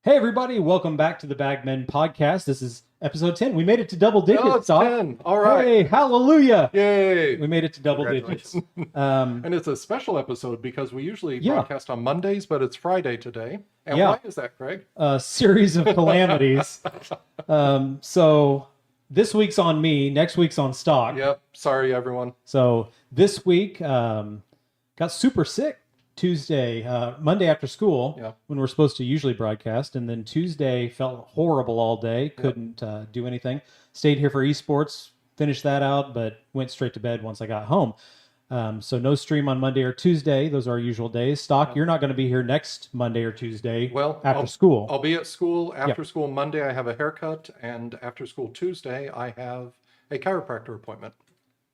Hey everybody, welcome back to the Bagmen podcast. This is episode 10. We made it to double digits, Oh, it's Doc. 10. All right. Hey, hallelujah. Yay. We made it to double digits. And it's a special episode because we usually broadcast on Mondays, but it's Friday today. And why is that, Craig? A series of calamities. So this week's on me, next week's on Stock. Yep. Sorry, everyone. So this week, got super sick Tuesday, Monday after school when we're supposed to usually broadcast. And then Tuesday felt horrible all day. Couldn't do anything. Stayed here for esports, finished that out, but went straight to bed once I got home. So no stream on Monday or Tuesday. Those are our usual days. Stock, you're not going to be here next Monday or Tuesday after school. I'll be at school. After school Monday, I have a haircut. And after school Tuesday, I have a chiropractor appointment.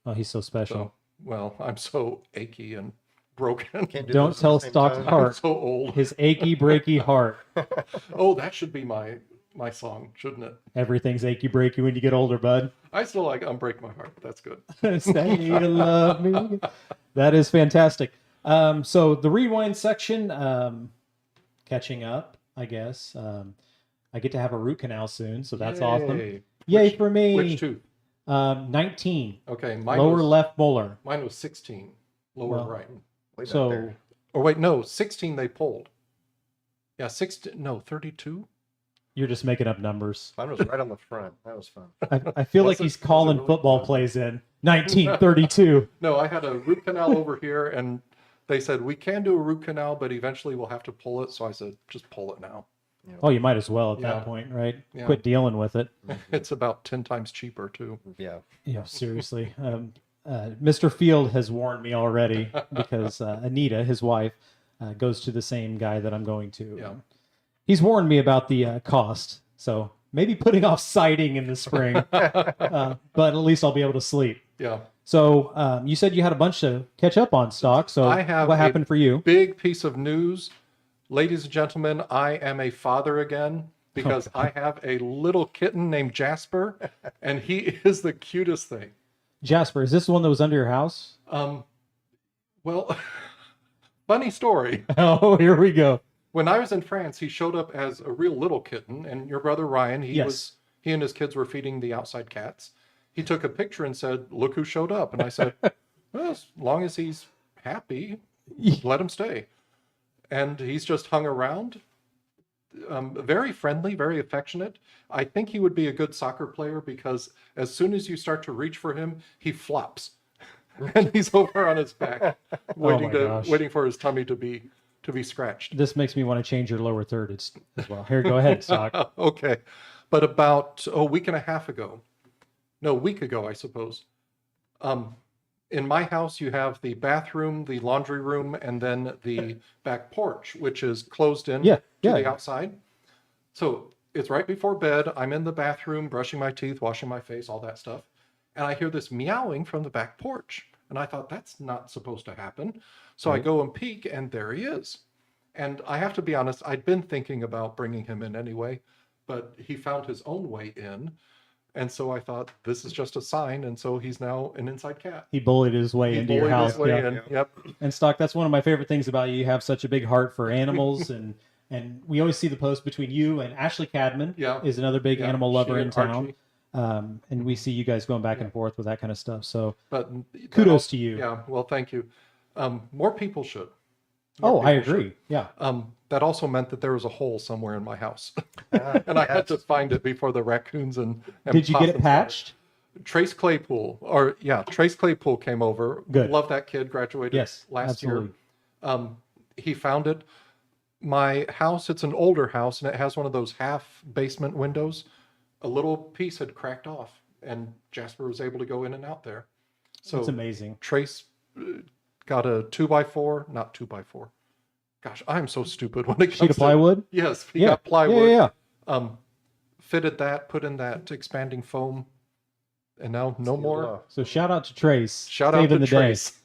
Oh, he's so special. I'm so achy and broken. Don't tell Stock's heart. I'm so old. His achy, breaky heart. Oh, that should be my song, shouldn't it? Everything's achy, breaky when you get older, bud. I still like Unbreak My Heart. That's good. Say you love me. That is fantastic. So the rewind section, catching up, I guess. I get to have a root canal soon, so that's awesome. Yay for me. Which tooth? 19. Okay, lower left molar. Mine was 16, lower right. So, or wait, no, 16 they pulled. Yeah, 32. You're just making up numbers. Mine was right on the front. That was fun. I feel like he's calling really football fun? plays in 1932. No, I had a root canal over here, and they said we can do a root canal, but eventually we'll have to pull it. So I said, just pull it now. Oh, you might as well at that point, right? Yeah. Quit dealing with it. It's about 10 times cheaper too. Yeah. Yeah, seriously. Mr. Field has warned me already because Anita, his wife, goes to the same guy that I'm going to. Yeah. He's warned me about the cost, so maybe putting off sighting in the spring, but at least I'll be able to sleep. Yeah. So you said you had a bunch to catch up on, Stock. So I have what happened for you? Big piece of news. Ladies and gentlemen, I am a father again because I have a little kitten named Jasper, and he is the cutest thing. Jasper, is this the one that was under your house? Well, funny story. Oh, here we go. When I was in France, he showed up as a real little kitten, and your brother Ryan, he and his kids were feeding the outside cats. He took a picture and said, "Look who showed up." And I said, "Well, as long as he's happy, let him stay." And he's just hung around. Very friendly, very affectionate. I think he would be a good soccer player because as soon as you start to reach for him, he flops, and he's over on his back, waiting for his tummy to be scratched. This makes me want to change your lower third as well. Here, go ahead, Stock. Okay, but about a week ago, I suppose. In my house, you have the bathroom, the laundry room, and then the back porch, which is closed in to the outside. So it's right before bed. I'm in the bathroom, brushing my teeth, washing my face, all that stuff. And I hear this meowing from the back porch. And I thought, that's not supposed to happen. So I go and peek, and there he is. And I have to be honest, I'd been thinking about bringing him in anyway, but he found his own way in. And so I thought, this is just a sign. And so he's now an inside cat. He bullied his way into your house. Yep. And Stock, that's one of my favorite things about you. You have such a big heart for animals. and we always see the post between you and Ashley Cadman is another big animal lover in town. And we see you guys going back and forth with that kind of stuff. So kudos to you. Yeah, well, thank you. More people should. I agree. Yeah. That also meant that there was a hole somewhere in my house. And I had to find it before the raccoons and Did you get it patched? Trace Claypool came over. Good. Love that kid, graduated last year. He found it. My house, it's an older house, and it has one of those half basement windows. A little piece had cracked off, and Jasper was able to go in and out there. So it's amazing. Trace got a 2x4, not 2x4. Gosh, I'm so stupid when it comes to... Sheet of plywood? Yes, he got plywood. Yeah. Fitted that, put in that expanding foam, and now no more. So shout out to Trace. Shout out to Trace.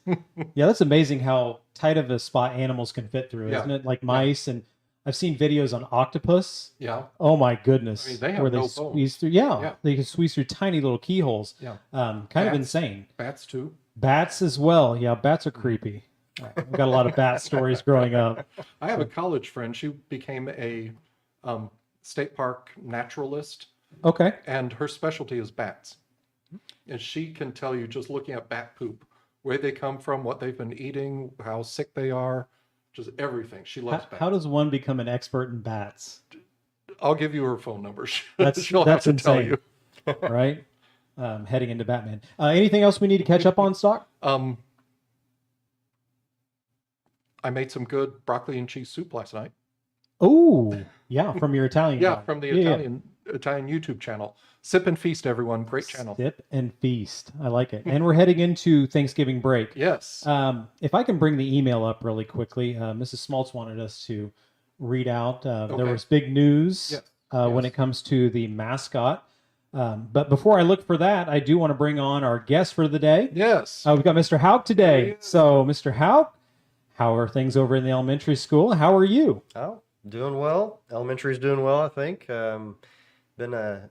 Yeah, that's amazing how tight of a spot animals can fit through, isn't it? Like mice, and I've seen videos on octopus. Yeah. Oh my goodness. I mean, they have squeeze through. Yeah, they can squeeze through tiny little keyholes. Yeah. Kind of insane. Bats too. Bats as well. Yeah, bats are creepy. I've got a lot of bat stories growing up. I have a college friend. She became a state park naturalist, Okay. and her specialty is bats. And she can tell you, just looking at bat poop, where they come from, what they've been eating, how sick they are, just everything. She loves bats. How does one become an expert in bats? I'll give you her phone number. That's She'll have to insane. tell you. Right? Heading into Batman. Anything else we need to catch up on, Stock? I made some good broccoli and cheese soup last night. Oh, yeah, from your Italian. Yeah, guy. from the Italian YouTube channel. Sip and Feast, everyone. Great channel. Sip and feast. I like it. And we're heading into Thanksgiving break. Yes. If I can bring the email up really quickly, Mrs. Smaltz wanted us to read out. There was big news when it comes to the mascot. But before I look for that, I do want to bring on our guest for the day. Yes. We've got Mr. Hauck today. So, Mr. Hauck, how are things over in the elementary school? How are you? Oh, doing well. Elementary's doing well, I think. Been a,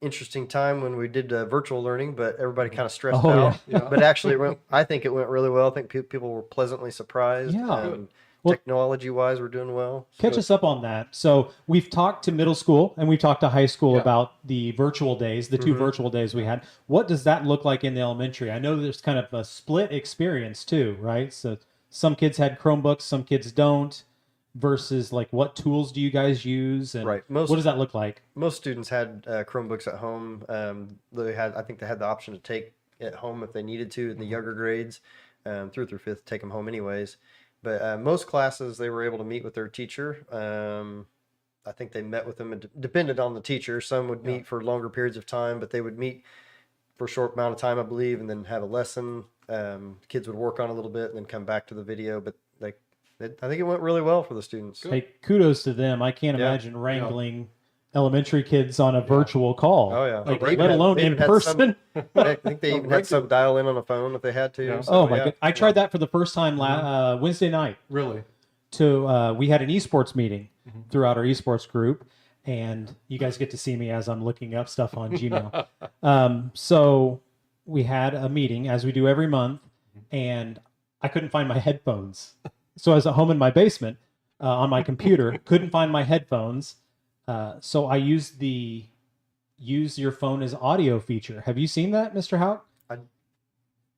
interesting time when we did virtual learning, but everybody kind of stressed out. Yeah. But actually, I think it went really well. I think people were pleasantly surprised. Yeah. Well, technology-wise, we're doing well. Catch us up on that. So we've talked to middle school and we've talked to high school about the virtual days, the two virtual days we had. What does that look like in the elementary? I know there's kind of a split experience too, right? So some kids had Chromebooks, some kids don't, versus like what tools do you guys use? And Right. what does that look like? Most students had Chromebooks at home. I think they had the option to take at home if they needed to in the younger grades, through fifth, take them home anyways. But most classes, they were able to meet with their teacher. I think they met with them. It depended on the teacher. Some would meet for longer periods of time, but they would meet for a short amount of time, I believe, and then have a lesson. Kids would work on a little bit and then come back to the video. But I think it went really well for the students. Hey, kudos to them. I can't imagine wrangling elementary kids on a virtual call. Oh, yeah. Like, let alone in person. I think they even had some dial in on the phone if they had to. Yeah. So, My God. I tried that for the first time Wednesday night. Really? We had an esports meeting throughout our esports group, and you guys get to see me as I'm looking up stuff on Gmail. So we had a meeting, as we do every month, and I couldn't find my headphones. So I was at home in my basement on my computer, couldn't find my headphones. So I used the use your phone as audio feature. Have you seen that, Mr. Hauck? I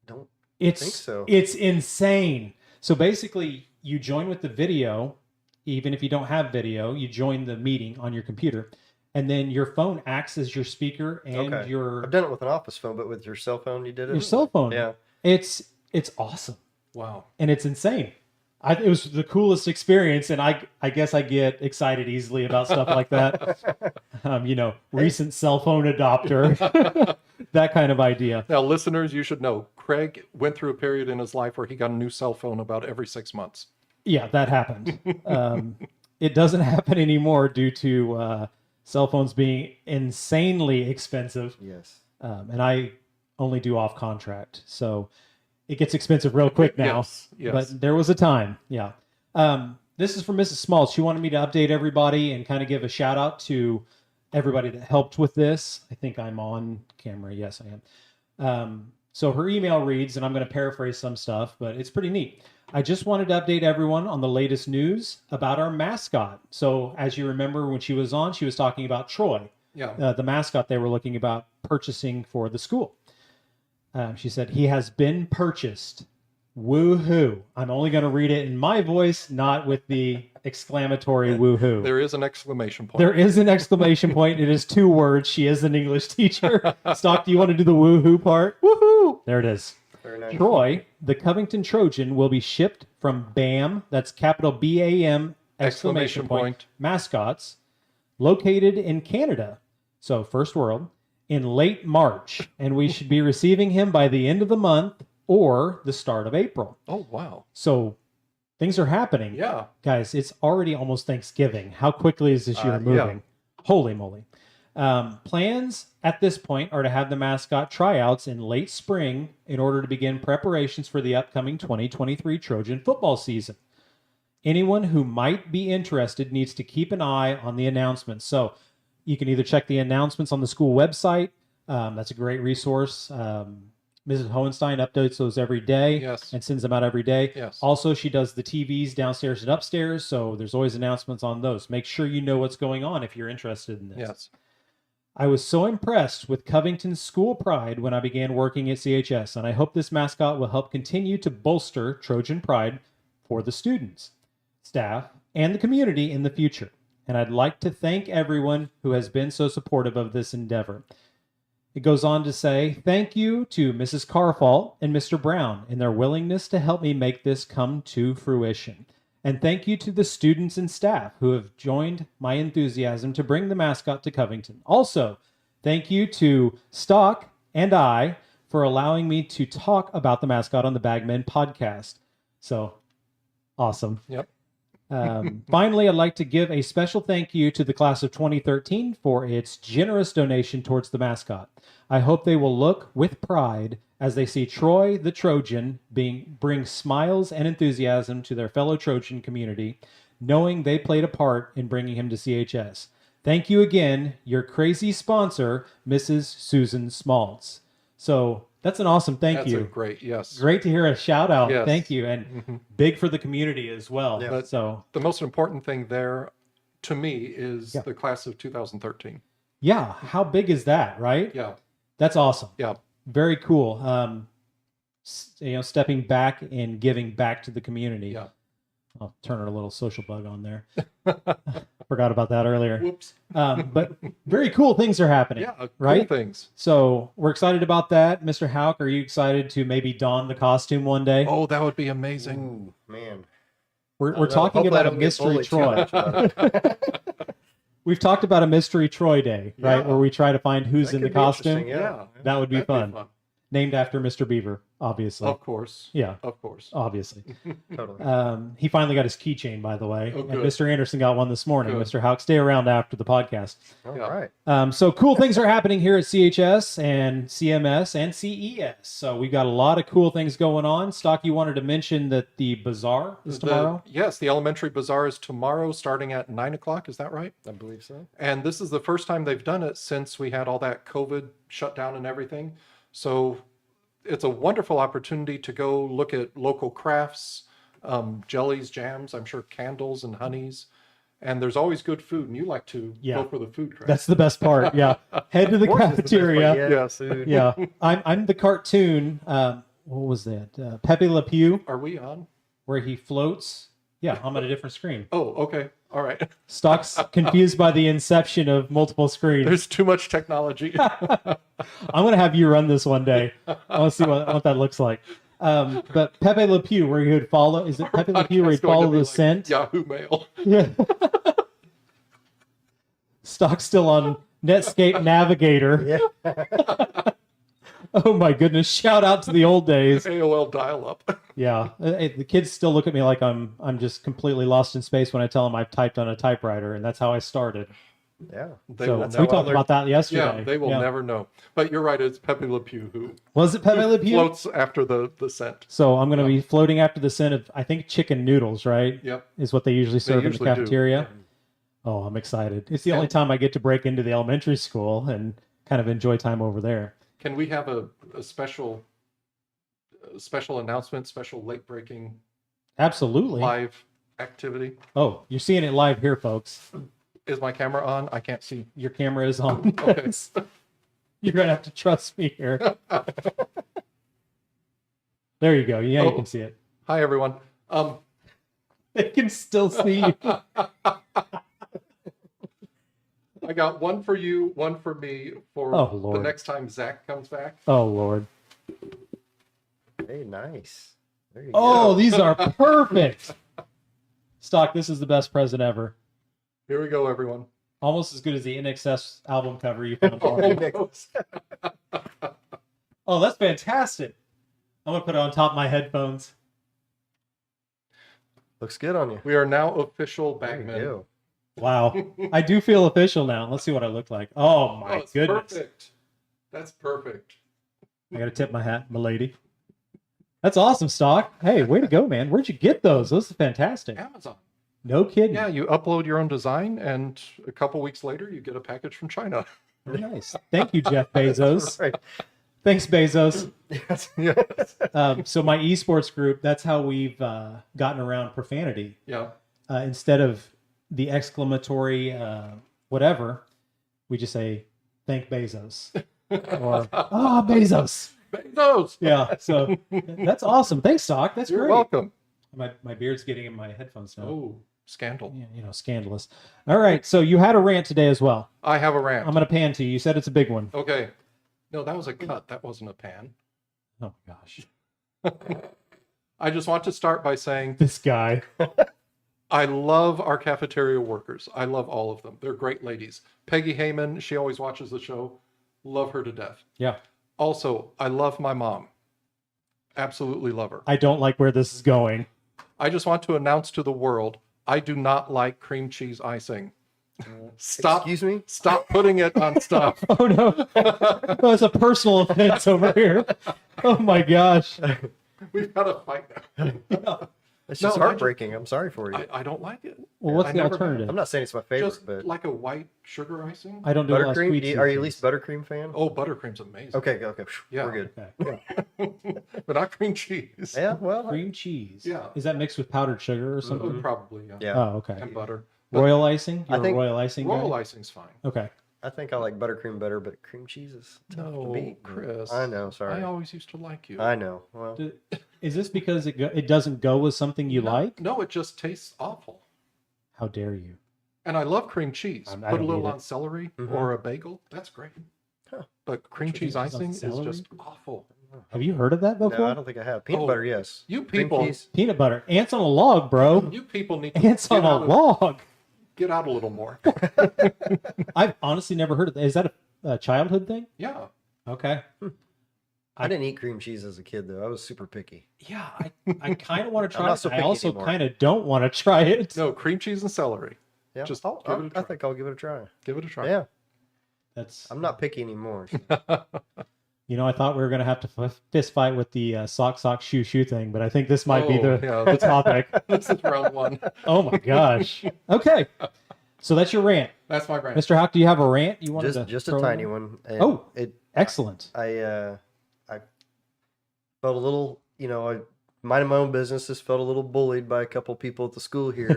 don't think so. It's insane. So basically, you join with the video, even if you don't have video, you join the meeting on your computer, and then your phone acts as your speaker and I've done it with an office phone, but with your cell phone, you did it? Your cell phone. Yeah. It's awesome. Wow. And it's insane. It was the coolest experience, and I guess I get excited easily about stuff like that. Recent cell phone adopter, that kind of idea. Now, listeners, you should know, Craig went through a period in his life where he got a new cell phone about every 6 months. Yeah, that happened. It doesn't happen anymore due to cell phones being insanely expensive. Yes. And I only do off contract, so it gets expensive real quick now. Yes. But there was a time. Yeah. This is from Mrs. Smaltz. She wanted me to update everybody and kind of give a shout out to everybody that helped with this. I think I'm on camera. Yes, I am. So her email reads, and I'm going to paraphrase some stuff, but it's pretty neat. I just wanted to update everyone on the latest news about our mascot. So as you remember, when she was on, she was talking about Troy, the mascot they were looking about purchasing for the school. She said, he has been purchased. Woohoo. I'm only going to read it in my voice, not with the exclamatory woohoo. There is an exclamation point. There is an exclamation point. It is 2 words. She is an English teacher. Stock, do you want to do the woohoo part? Woohoo. There it is. Very nice. Troy, the Covington Trojan, will be shipped from BAM, that's capital BAM, exclamation point, mascots, located in Canada. So first world. In late March, and we should be receiving him by the end of the month or the start of April. Oh, wow. So things are happening. Yeah. Guys, it's already almost Thanksgiving. How quickly is this year moving? Holy moly. Plans at this point are to have the mascot tryouts in late spring in order to begin preparations for the upcoming 2023 Trojan football season. Anyone who might be interested needs to keep an eye on the announcements. So you can either check the announcements on the school website. That's a great resource. Mrs. Mrs. Hohenstein updates those every day. Yes. And sends them out every day. Yes. Also, she does the TVs downstairs and upstairs, so there's always announcements on those. Make sure you know what's going on if you're interested in this. Yes. I was so impressed with Covington's school pride when I began working at CHS, and I hope this mascot will help continue to bolster Trojan pride for the students, staff, and the community in the future. And I'd like to thank everyone who has been so supportive of this endeavor. It goes on to say, thank you to Mrs. Carfault and Mr. Brown in their willingness to help me make this come to fruition. And thank you to the students and staff who have joined my enthusiasm to bring the mascot to Covington. Also, thank you to Stock and I for allowing me to talk about the mascot on the Bagmen podcast. So, awesome. Yep. Finally, I'd like to give a special thank you to the class of 2013 for its generous donation towards the mascot. I hope they will look with pride as they see Troy the Trojan bring smiles and enthusiasm to their fellow Trojan community, knowing they played a part in bringing him to CHS. Thank you again, your crazy sponsor, Mrs. Susan Smaltz. So that's an awesome thank you. That's great, yes. Great to hear a shout out. Yes. Thank you. And big for the community as well. Yeah. But So the most important thing there to me is Yeah. the class of 2013. yeah, how big is that, right? Yeah. That's awesome. Yeah. Very cool. Stepping back and giving back to the community. Yeah. I'll turn a little social bug on there. Forgot about that earlier. Whoops. But very cool things are happening. Yeah, right? cool things. So we're excited about that. Mr. Hauck, are you excited to maybe don the costume one day? Oh, that would be amazing. Ooh, man. We're talking about a mystery Troy. We've talked about a mystery Troy day, right? Yeah. Where we try to find who's That in the could be interesting, costume. yeah. That would be That'd fun. Named after Mr. Beaver, obviously. Of course. Yeah, Of course. obviously. Totally. He finally got his keychain, by the way. Oh, And good. Mr. Anderson got one this morning. Good. Mr. Hauck, stay around after the podcast. All Yeah. right. So cool things are happening here at CHS and CMS and CES. So we've got a lot of cool things going on. Stock, you wanted to mention that the bazaar is tomorrow? Yes, the elementary bazaar is tomorrow starting at 9 o'clock. Is that right? I believe so. And this is the first time they've done it since we had all that COVID shutdown and everything. So it's a wonderful opportunity to go look at local crafts, jellies, jams, I'm sure candles and honeys. And there's always good food. And you like to Yeah. go for the food, correct? That's the best part. Yeah. Head to the Horse is the best part cafeteria. yet. Yes. Food. Yeah. I'm the cartoon. What was that? Pepe Le Pew, Are we on? where he floats. Yeah, I'm on a different screen. Oh, okay. All right. Stock's confused by the inception of multiple screens. There's too much technology. I'm going to have you run this one day. I want to see what that looks like. But Pepe Le Pew, where he would follow, is it Pepe Le Pew where he'd It's going to follow be the like scent? Yahoo Mail. Yeah. Stock's still on Netscape Navigator. Yeah. Oh my goodness. Shout out to the old days. AOL dial-up. Yeah. The kids still look at me like I'm just completely lost in space when I tell them I've typed on a typewriter, and that's how I started. Yeah. They So will we never, talked about that yesterday. yeah, they will never know. But you're right, it's Pepe Le Pew who Was it Pepe Le Pew? floats after the scent. So I'm going to be floating after the scent of, I think, chicken noodles, right? Yep. Is what they usually serve in the usually do. cafeteria. Oh, I'm excited. It's the only time I get to break into the elementary school and kind of enjoy time over there. Can we have a special announcement, special late breaking Absolutely. live activity? Oh, you're seeing it live here, folks. Is my camera on? I can't see. Your camera is on. Okay. You're going to have to trust me here. There you go. Yeah, you can see it. Hi everyone. They can still see you. I got one for you, one for me for Oh, the Lord. next time Zach comes back. Oh, Lord. Hey, nice. There you Oh, go. these are perfect. Stock, this is the best present ever. Here we go, everyone. Almost as good as the NXS album cover you found for Oh, me. no. Oh, that's fantastic. I'm going to put it on top of my headphones. Looks good on you. We are now official There you Bagmen. go. Wow. I do feel official now. Let's see what I look like. Oh, my it's goodness. perfect. That's perfect. I got to tip my hat, milady. That's awesome, Stock. Hey, way to go, man. Where'd you get those? Those are fantastic. Amazon. No kidding. Yeah, you upload your own design, and a couple weeks later, you get a package from China. Very nice. Thank you, Jeff Bezos. Right. Thanks, Bezos. Yes. So my esports group, that's how we've gotten around profanity. Yeah. Instead of the exclamatory whatever, we just say, thank Bezos. Or, Bezos. Bezos. Yeah, so that's awesome. Thanks, Doc. That's You're great. welcome. My beard's getting in my headphones now. Oh, scandal. Yeah, scandalous. All right, so you had a rant today as well. I have a rant. I'm going to pan to you. You said it's a big one. Okay. No, that was a cut. That wasn't a pan. Oh, my gosh. I just want to start by saying This guy. I love our cafeteria workers. I love all of them. They're great ladies. Peggy Heyman, she always watches the show. Love her to death. Yeah. Also, I love my mom. Absolutely love her. I don't like where this is going. I just want to announce to the world, I do not like cream cheese icing. Stop. Excuse me? Stop putting it on stuff. Oh, no. Oh, it's a personal offense over here. Oh, my gosh. We've got to fight now. It's just No, I heartbreaking. I'm sorry for you. I don't like it. Well, what's I the never alternative? I'm not saying it's my favorite, Just but like a white sugar icing. I don't do a lot of buttercream. sweet Are you at cheeses. least buttercream fan? Oh, buttercream's amazing. Okay. Yeah. We're good. Okay. But not cream cheese. Yeah. Well. Cream cheese. Yeah. Is that mixed with powdered sugar or something? Probably, yeah. Yeah. Oh, okay. And butter. Royal icing? I You're think a royal icing guy? Royal icing's fine. Okay. I think I like buttercream better, but cream cheese is tough to No, beat. Chris. I know. Sorry. I always used to like you. I know. Well. Is this because it doesn't go with something you like? No, it just tastes awful. How dare you? And I love cream cheese. I Put a don't little eat it. on celery Mhm. or a bagel. That's great. Huh. But cream cheese cheese on icing is celery? just awful. Have you heard of that before? No, I don't think I have. Peanut Oh, butter, yes. You Cream people, cheese. Peanut butter. Ants on a log, bro. you people need to Ants on a log. get out a little more. I've honestly never heard of that. Is that a childhood thing? Yeah. Okay. I didn't eat cream cheese as a kid, though. I was super picky. Yeah, I kind of want to I'm try not it. so I picky also anymore. kind of don't want to try it. No, cream cheese and celery. Yeah. Just I'll- give it a I try. think I'll give it a try. Give it a try. Yeah. That's I'm not picky anymore. I thought we were gonna have to fist fight with the sock shoe thing, but I think this might be Oh, the yeah, the topic. This is round one. Oh my gosh. Okay. So that's your rant. That's my brand. Mr. Hauck, do you have a rant you wanted to just a throw tiny in? one. And Oh. it. Excellent. I felt a little, I minded my own business. Just felt a little bullied by a couple people at the school here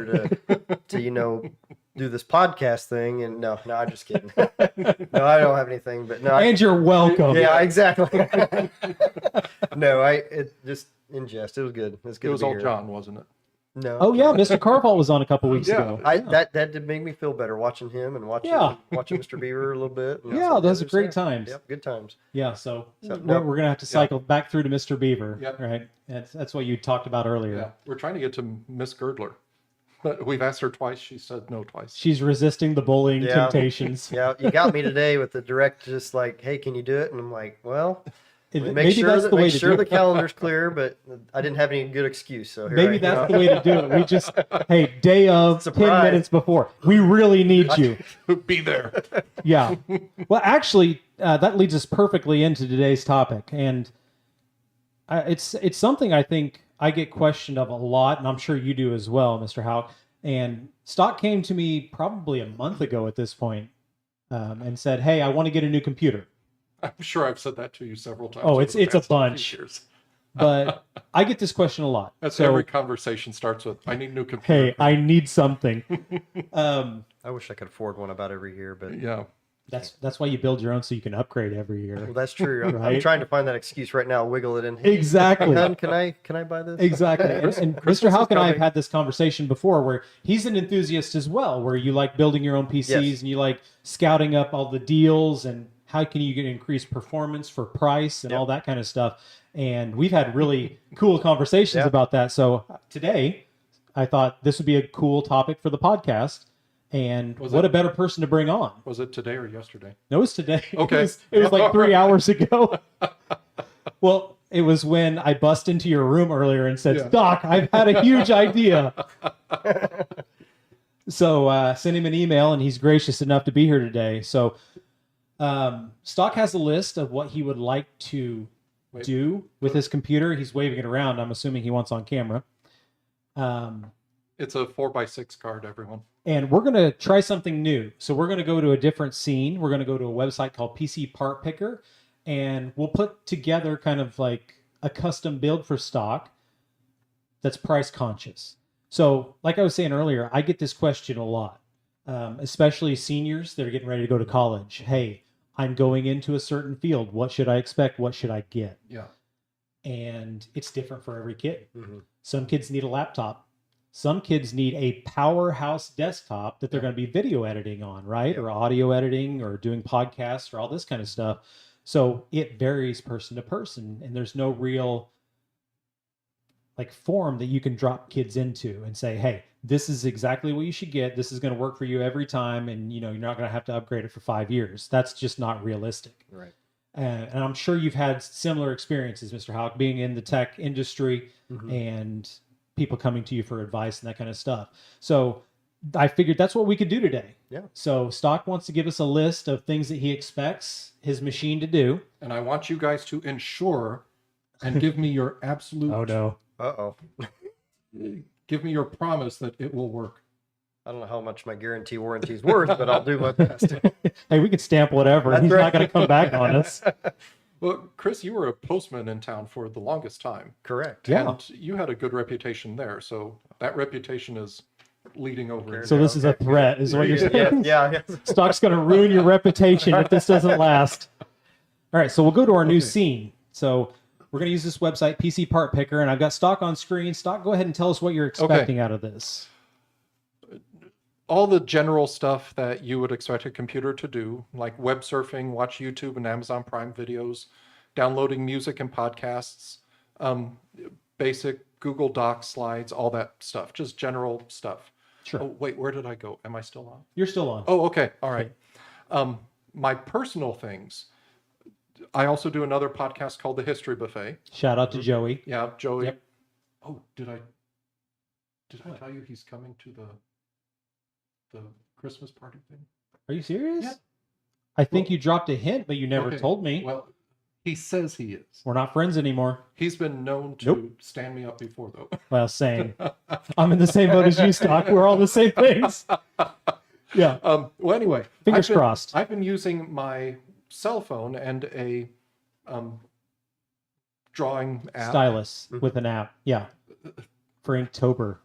to do this podcast thing. And no, I'm just kidding. No, I don't have anything. But no, And you're welcome. yeah, exactly. No, it just in jest. It was good. It was good. It was to be all here. John, wasn't it? No. Oh yeah, Mr. Carval was on a couple weeks Yeah. ago. That did make me feel better watching him and watching Yeah. Mr. Beaver a little bit. and Yeah, some of the those are others great there. times. Yep, good times. Yeah, so So, we're gonna have to cycle back through to Mr. Beaver. Yep. Right. That's what you talked about earlier. Yeah. We're trying to get to Miss Girdler. But we've asked her twice. She said no twice. She's resisting the bullying Yeah. temptations. Yeah, you got me today with the direct, just like, hey, can you do it? And I'm like, well, Maybe make sure that's that, the way make to sure do the it. calendar's clear, but I didn't have any good excuse. So here Maybe I that's am. the way to do it. We just, hey, day of, 10 Surprise. minutes before. We really need you. Be there. Yeah. Well, actually, that leads us perfectly into today's topic. And it's something I think I get questioned of a lot, and I'm sure you do as well, Mr. Hauck. And Stock came to me probably a month ago at this point, and said, hey, I want to get a new computer. I'm sure I've said that to you several times. Oh, over it's the a past few bunch. years. But I get this question a lot. That's So, every conversation starts with, I need a new computer. hey, I need something. I wish I could afford one about every year, but Yeah. That's why you build your own so you can upgrade every year. well, that's true. I'm Right? trying to find that excuse right now. Wiggle it in. Hey, Exactly. hon, can I buy this? Exactly. And Mr. Christmas Hauck and I have coming. had this conversation before where he's an enthusiast as well, where you like building your own PCs Yes. and you like scouting up all the deals and how can you get increased performance for price and Yep. all that kind of stuff. And we've had really cool conversations Yeah. about that. So today I thought this would be a cool topic for the podcast. And Was what it- a better person to bring on. Was it today or yesterday? No, it was today. Okay. It was like 3 hours ago. Well, it was when I bust into your room earlier and said, Yeah. Doc, I've had a huge idea. So sent him an email, and he's gracious enough to be here today. So Stock has a list of what he would like to Wait. do with his computer. He's waving it around. I'm assuming he wants on camera. It's a 4x6 card, everyone. And we're going to try something new. So we're going to go to a different scene. We're going to go to a website called PC Part Picker. and we'll put together kind of like a custom build for stock that's price conscious. So, like I was saying earlier, I get this question a lot, especially seniors that are getting ready to go to college. Hey, I'm going into a certain field. What should I expect? What should I get? Yeah. And it's different for every kid. Mm-hmm. Some kids need a laptop. Some kids need a powerhouse desktop that they're going to be video editing on, right? Or audio editing or doing podcasts or all this kind of stuff. So it varies person to person, and there's no real like form that you can drop kids into and say, hey, this is exactly what you should get. This is going to work for you every time. And, you know, you're not going to have to upgrade it for 5 years. That's just not realistic. Right. And I'm sure you've had similar experiences, Mr. Hauck, being in the tech industry and people coming to you for advice and that kind of stuff. So I figured that's what we could do today. Yeah. So Stock wants to give us a list of things that he expects his machine to do. And I want you guys to ensure and give me your absolute... Oh, no. Uh-oh. Give me your promise that it will work. I don't know how much my guarantee warranty is worth, but I'll do my best. Hey, we could stamp whatever. That's He's right. not going to come back on us. Well, Chris, you were a postman in town for the longest time. Correct. Yeah. And you had a good reputation there. So that reputation is leading over. So this is a threat, is what you're saying? Yeah. Stock's going to ruin your reputation if this doesn't last. All right, so we'll go to our new scene. So we're going to use this website, PC Part Picker, and I've got Stock on screen. Stock, go ahead and tell us what you're expecting out of this. All the general stuff that you would expect a computer to do, like web surfing, watch YouTube and Amazon Prime videos, downloading music and podcasts, basic Google Docs slides, all that stuff, just general stuff. Sure. Oh, wait, where did I go? Am I still on? You're still on. Oh, okay. All right. My personal things, I also do another podcast called The History Buffet. Shout out to Joey. Yeah, Joey. Yep. Oh, did I tell you he's coming to the Christmas party thing? Are you serious? Yeah. I think you dropped a hint, but you never told me. Well, he says he is. We're not friends anymore. He's been known to stand me up before, though. Well, same. I'm in the same boat as you, Stock. We're all the same things. Yeah. Well, anyway. Fingers crossed. I've been using my cell phone and a drawing app. Stylus with an app. Yeah. For Inktober.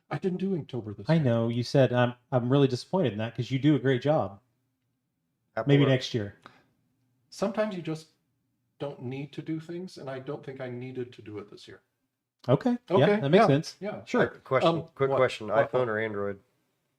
I didn't do Inktober this I year. know. You said I'm really disappointed in that because you do a great job. Apple Maybe Work. next year. Sometimes you just don't need to do things, and I don't think I needed to do it this year. Okay. Yeah, that makes sense. Yeah. Sure. Question. Quick what? question. What? iPhone or Android?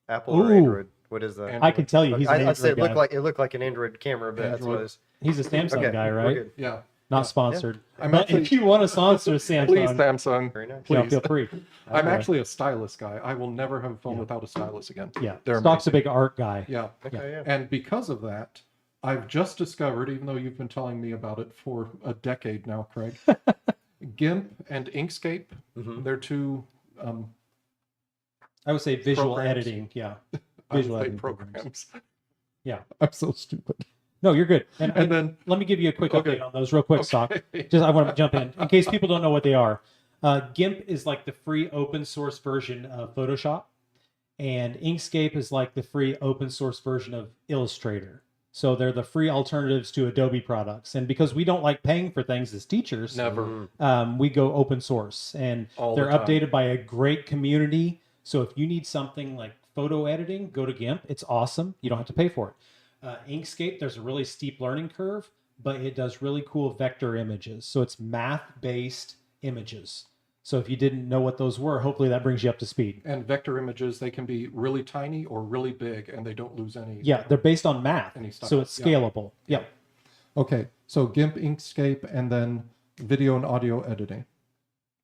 Apple Ooh. or Android? What is that? Android. I can tell you he's an I Android said guy. it looked like an Android camera, but that's what it was. He's a Samsung Okay, guy, we're right? good. Yeah. Not sponsored. I'm But actually- if you want to sponsor Samsung, Please, Samsung. Very nice. yeah, please. feel free. I'm Okay. actually a stylus guy. I will never have a phone without a stylus again. Yeah. They're Stock's a amazing. big art guy. Yeah. Okay, yeah. And because of that, I've just discovered, even though you've been telling me about it for a decade now, Craig, GIMP and Inkscape, they're two I would say visual Programs. editing. Yeah. I would Visual say editing programs. programs. Yeah. I'm so stupid. No, you're good. And then let me give you a quick Okay. update on those real quick, Stock. Okay. Just I want to jump in case people don't know what they are. GIMP is like the free open source version of Photoshop, and Inkscape is like the free open source version of Illustrator. So they're the free alternatives to Adobe products. And because we don't like paying for things as teachers, never. we go open source, and All the they're time. updated by a great community. So if you need something like photo editing, go to GIMP. It's awesome. You don't have to pay for it. Inkscape, there's a really steep learning curve, but it does really cool vector images. So it's math-based images. So if you didn't know what those were, hopefully that brings you up to speed. And vector images, they can be really tiny or really big, and they don't lose any. Yeah, they're based on math, Any style. so it's Yeah. scalable. Yeah. Okay, so GIMP, Inkscape, and then video and audio editing,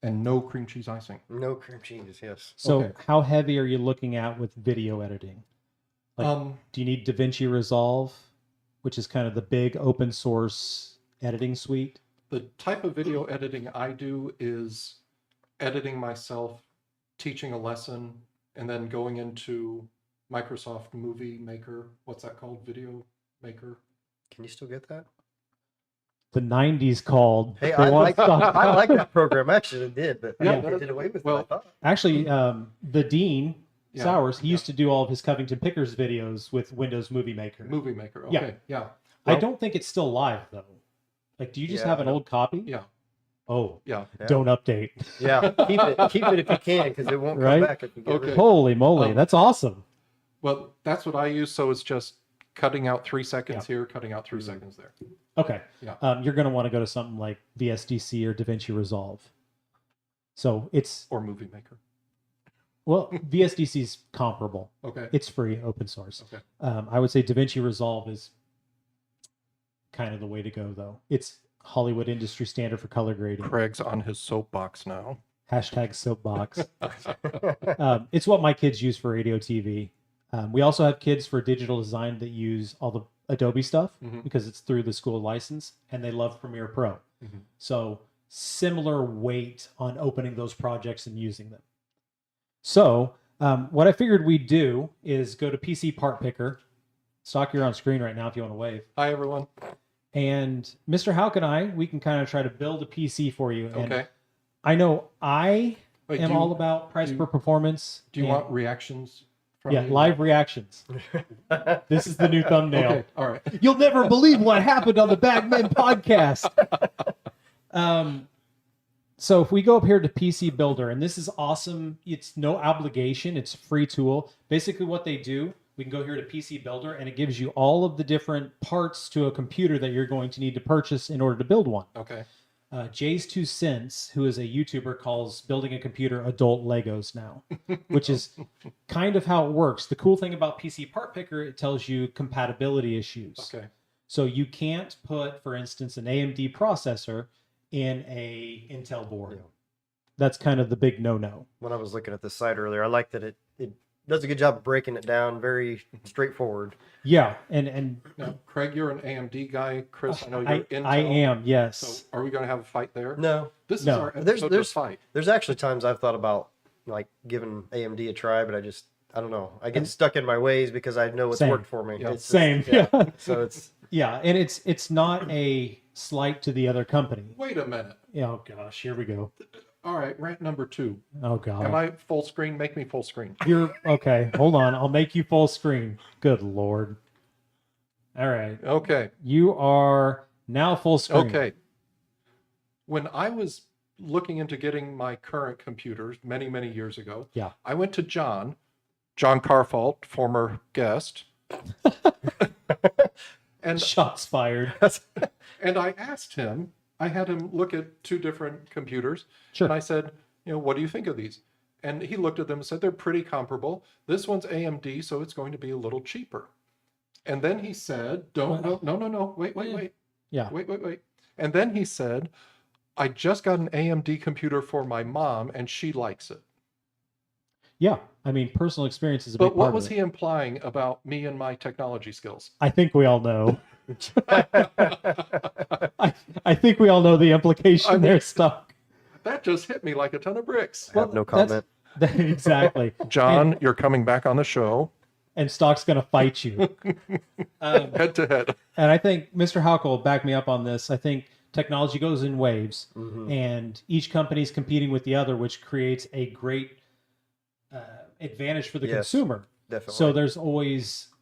and no cream cheese icing. No cream cheese. Yes. So Okay. how heavy are you looking at with video editing? Like, do you need DaVinci Resolve, which is kind of the big open source editing suite? The type of video editing I do is editing myself, teaching a lesson, and then going into Microsoft Movie Maker. What's that called? Video Maker. Can you still get that? The 90s called. Hey, They I want like stuff. I like that program. Actually, it did, but Yeah, I think they did away with it. I thought. Actually, the dean, Yeah, Sowers, he yeah. used to do all of his Covington Pickers videos with Windows Movie Maker. Movie Maker. Yeah. Okay. Yeah. I don't think it's still live though. Like, do you just have an old copy? Yeah. Oh, Yeah. Don't update. Yeah, keep it if you can, because it won't come back if you get rid of it. Holy moly, that's awesome. Well, that's what I use. So it's just cutting out 3 seconds here, cutting out 3 seconds there. Okay. Yeah. You're going to want to go to something like VSDC or DaVinci Resolve. So it's or Movie Maker. Well, VSDC is comparable. Okay. It's free, open source. Okay. I would say DaVinci Resolve is kind of the way to go, though. It's Hollywood industry standard for color grading. Craig's on his soapbox now. Hashtag soapbox. It's what my kids use for radio TV. We also have kids for digital design that use all the Adobe stuff because it's through the school license, and they love Premiere Pro. So similar weight on opening those projects and using them. So what I figured we'd do is go to PC Part Picker. Stock, you're on screen right now if you want to wave. Hi, everyone. And Mr. Hauck and I, we can kind of try to build a PC for you. And Okay. I know I am all about price per performance. Do you want reactions from Yeah, me? live reactions. This is the new thumbnail. Okay, all right. You'll never believe what happened on the Bagmen podcast. So if we go up here to PC Builder, and this is awesome. It's no obligation. It's a free tool. Basically what they do, we can go here to PC Builder, and it gives you all of the different parts to a computer that you're going to need to purchase in order to build one. Okay. Jay's 2 Cents, who is a YouTuber, calls building a computer adult Legos now, which is kind of how it works. The cool thing about PC Part Picker, it tells you compatibility issues. Okay. So you can't put, for instance, an AMD processor in a Intel board. Yeah. That's kind of the big no-no. When I was looking at this site earlier, I like that it does a good job of breaking it down, very straightforward. Yeah, and Now, Craig, you're an AMD guy. Chris, I know you're Intel. I am, yes. So are we going to have a fight there? No, This is No. our episode to fight. there's actually times I've thought about like giving AMD a try, but I don't know. I get stuck in my ways because I know it's Same. worked for me. Yeah. It's just- Same, yeah. So it's Yeah, and it's not a slight to the other company. Wait a minute. Oh gosh, here we go. All right, rant number 2. Oh god. Am I full screen? Make me full screen. You're okay. Hold on. I'll make you full screen. Good Lord. All right. Okay. You are now full screen. Okay. When I was looking into getting my current computers many, many years ago, Yeah. I went to John Carfault, former guest, and Shots fired. and I asked him, I had him look at 2 different computers, Sure. and I said, what do you think of these? And he looked at them and said, they're pretty comparable. This one's AMD, so it's going to be a little cheaper. And then he said, no, wait. Yeah. Wait. And then he said, I just got an AMD computer for my mom, and she likes it. Yeah. I mean, personal experience is a big But what part was of it. he implying about me and my technology skills? I think we all know. I think we all know the implication there, Stock. That just hit me like a ton of bricks. I have no comment. Exactly. John, you're coming back on the show. And Stock's going to fight you. Head to head. And I think Mr. Hauck will back me up on this. I think technology goes in waves, and each company is competing with the other, which creates a great advantage for the consumer. Definitely. So there's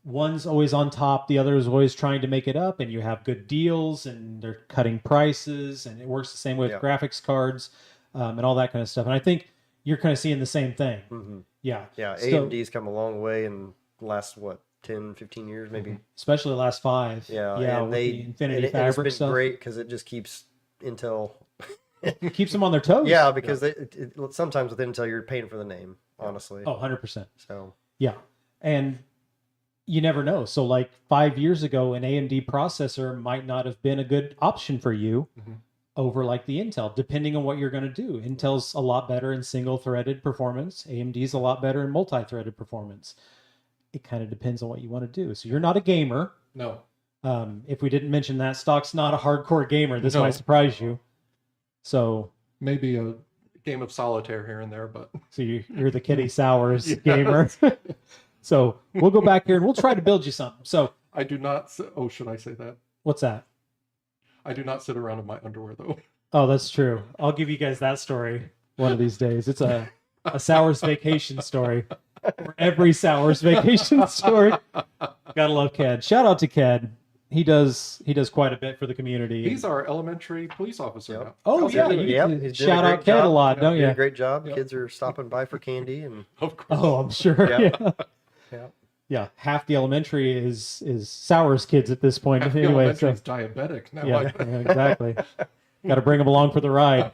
one's always on top, the other is always trying to make it up, and you have good deals, and they're cutting prices, and it works the same way with graphics cards and all that kind of stuff. And I think you're kind of seeing the same thing. Yeah. Yeah, So- AMD's come a long way in the last 10, 15 years maybe. especially the last 5. Yeah, Yeah. and With they the Infinity and it's Fabric been stuff. great because it just keeps Intel. It keeps them on their toes. Yeah, because sometimes with Intel you're paying for the name, honestly. Oh, 100%. So Yeah. And you never know. So like 5 years ago, an AMD processor might not have been a good option for you over like the Intel, depending on what you're going to do. Intel's a lot better in single threaded performance. AMD's a lot better in multi-threaded performance. It kind of depends on what you want to do. So you're not a gamer. No. If we didn't mention that, Stock's not a hardcore gamer. This No. might surprise you. So Maybe a game of solitaire here and there, but you're the Kitty Sours gamer. So we'll go back here and we'll try to build you something. So I do not. Oh, should I say that? what's that? I do not sit around in my underwear, though. Oh, that's true. I'll give you guys that story one of these days. It's a Sours vacation story. Every Sours vacation story. Gotta love Ked. Shout out to Ked. he does quite a bit for the community. He's our elementary police officer now. Oh How's yeah, he doing? you Yep, can he's doing a shout great out Ked a job. lot, don't Doing you? a great job. Yep. Kids are stopping by for candy and Of course. Oh, I'm sure. Yeah. Yeah. yeah. Yeah, half the elementary is Sours kids at this point. Half the Anyway, so elementary's diabetic now. yeah, yeah, exactly. Got to bring them along for the ride.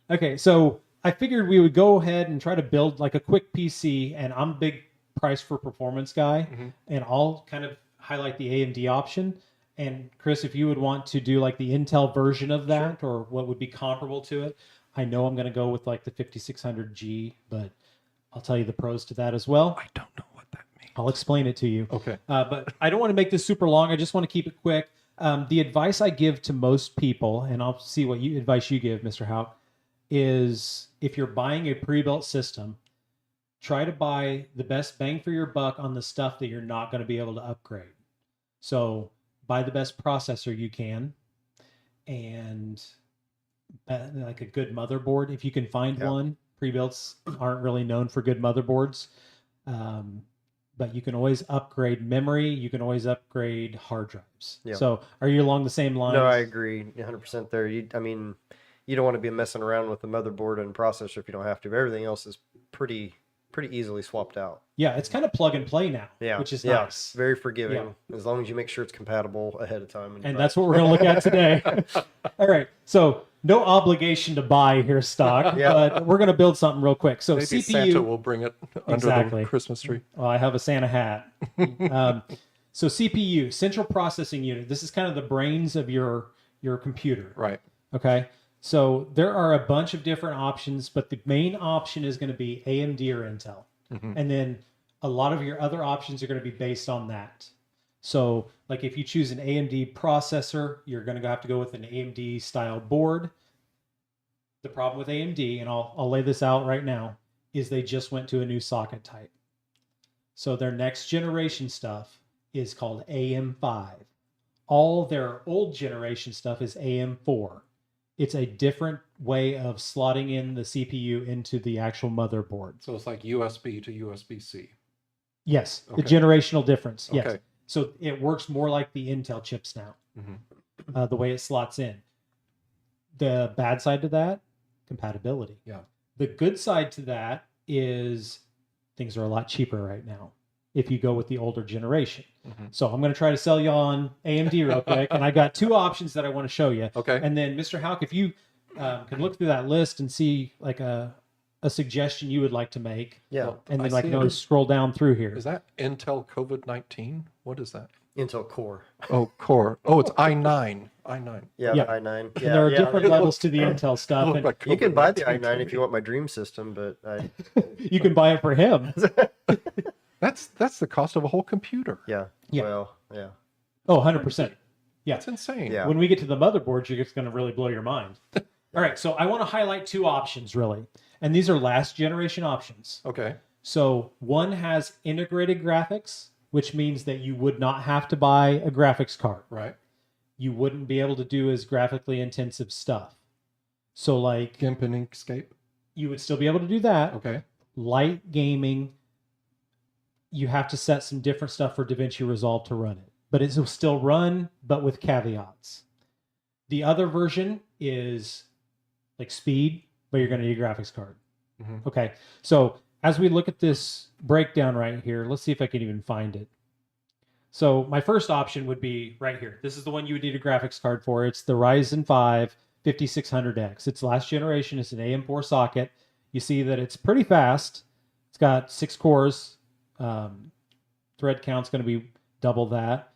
Okay, so I figured we would go ahead and try to build like a quick PC, and I'm a big price for performance guy, and I'll kind of highlight the AMD option. And Chris, if you would want to do like the Intel version of that, or what would be comparable to it, I know I'm going to go with like the 5600G, but I'll tell you the pros to that as well. I don't know what that means. I'll explain it to you. Okay. But I don't want to make this super long. I just want to keep it quick. The advice I give to most people, and I'll see what advice you give, Mr. Hauck, is if you're buying a pre-built system, try to buy the best bang for your buck on the stuff that you're not going to be able to upgrade. So buy the best processor you can, and like a good motherboard if you can find one. Pre-builts aren't really known for good motherboards. But you can always upgrade memory. You can always upgrade hard drives. Yeah. So are you along the same lines? No, I agree 100% there. I mean, you don't want to be messing around with the motherboard and processor if you don't have to. But everything else is pretty easily swapped out. Yeah, it's kind of plug and play now, which is nice. Very forgiving, as long as you make sure it's compatible ahead of time. And that's what we're going to look at today. All right, so no obligation to buy here, stock, but we're going to build something real quick. So Maybe CPU, Santa will bring it under the Christmas tree. Well, I have a Santa hat. So CPU, central processing unit. This is kind of the brains of your computer. Right. Okay. So there are a bunch of different options, but the main option is going to be AMD or Intel. And then a lot of your other options are going to be based on that. So like if you choose an AMD processor, you're going to have to go with an AMD style board. The problem with AMD, and I'll lay this out right now, is they just went to a new socket type. So their next generation stuff is called AM5. All their old generation stuff is AM4. It's a different way of slotting in the CPU into the actual motherboard. So it's like USB to USB-C. Yes, Okay. the generational difference. Yes. Okay. So it works more like the Intel chips now, the way it slots in. The bad side to that, compatibility. Yeah. The good side to that is things are a lot cheaper right now if you go with the older generation. So I'm going to try to sell you on AMD real quick. And I got two options that I want to show you. Okay. And then Mr. Hauck, if you can look through that list and see like a suggestion you would like to make. Yeah. And then I I see can it. always scroll down through here. Is that Intel COVID-19? What is that? Intel Core. Oh, Core. Oh, it's i9. i9. Yeah, Yeah. the i9. And there are different levels to the Intel stuff. And You can buy the i9 if you want my dream system, but you can buy it for him. That's the cost of a whole computer. Yeah. Well, yeah. Oh, 100%. Yeah. That's insane. Yeah. When we get to the motherboards, it's going to really blow your mind. All right. So I want to highlight two options, really. And these are last generation options. Okay. So one has integrated graphics, which means that you would not have to buy a graphics card. Right. You wouldn't be able to do as graphically intensive stuff. So like GIMP and Inkscape. you would still be able to do that. Okay. Light gaming, you have to set some different stuff for DaVinci Resolve to run it. But it will still run, but with caveats. The other version is like speed, but you're going to need a graphics card. Okay. So as we look at this breakdown right here, let's see if I can even find it. So my first option would be right here. This is the one you would need a graphics card for. It's the Ryzen 5 5600X. It's last generation. It's an AM4 socket. You see that it's pretty fast. It's got 6 cores. Thread count's going to be double that.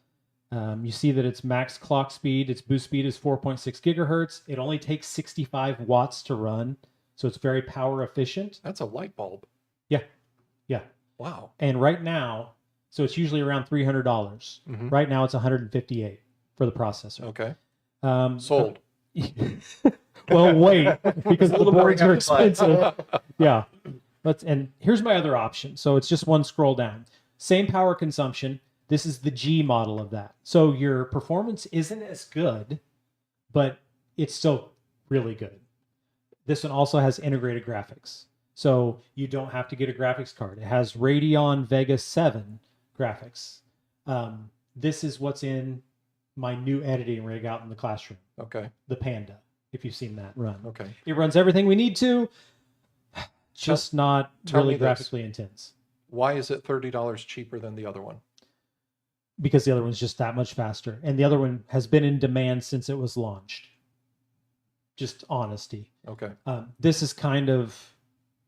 You see that its max clock speed, its boost speed is 4.6 gigahertz. It only takes 65 watts to run, so it's very power efficient. That's a light bulb. Yeah, yeah. Wow. And right now, so it's usually around $300. Right now, it's $158 for the processor. Okay. Sold. Well, wait, because the boards are expensive. Yeah. And here's my other option. So it's just one scroll down. Same power consumption. This is the G model of that. So your performance isn't as good, but it's still really good. This one also has integrated graphics. So you don't have to get a graphics card. It has Radeon Vega 7 graphics. This is what's in my new editing rig out in the classroom. Okay. The Panda, if you've seen that run. Okay. It runs everything we need to, just not really graphically intense. Why is it $30 cheaper than the other one? Because the other one's just that much faster. And the other one has been in demand since it was launched. Just honesty. Okay. This is kind of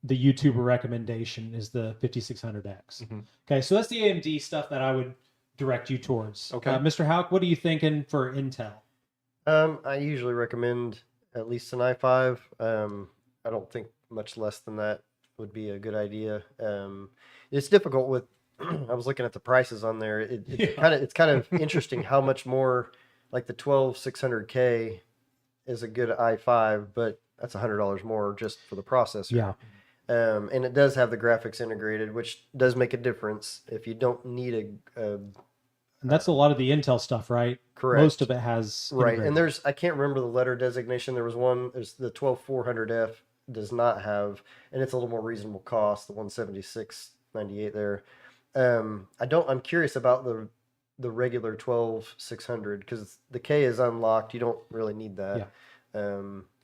the YouTuber recommendation is the 5600X. Okay, so that's the AMD stuff that I would direct you towards. Okay. Mr. Hauck, what are you thinking for Intel? I usually recommend at least an i5. I don't think much less than that would be a good idea. It's difficult with. I was looking at the prices on there. It's kind of interesting how much more, like the 12600K is a good i5, but that's $100 more just for the processor. Yeah. And it does have the graphics integrated, which does make a difference. If you don't need and that's a lot of the Intel stuff, right? Correct. Most of it has integrated. And I can't remember the letter designation. There's the 12400F does not have, and it's a little more reasonable cost, the 176.98 there. I'm curious about the regular 12600 because the K is unlocked. You don't really need that. Yeah.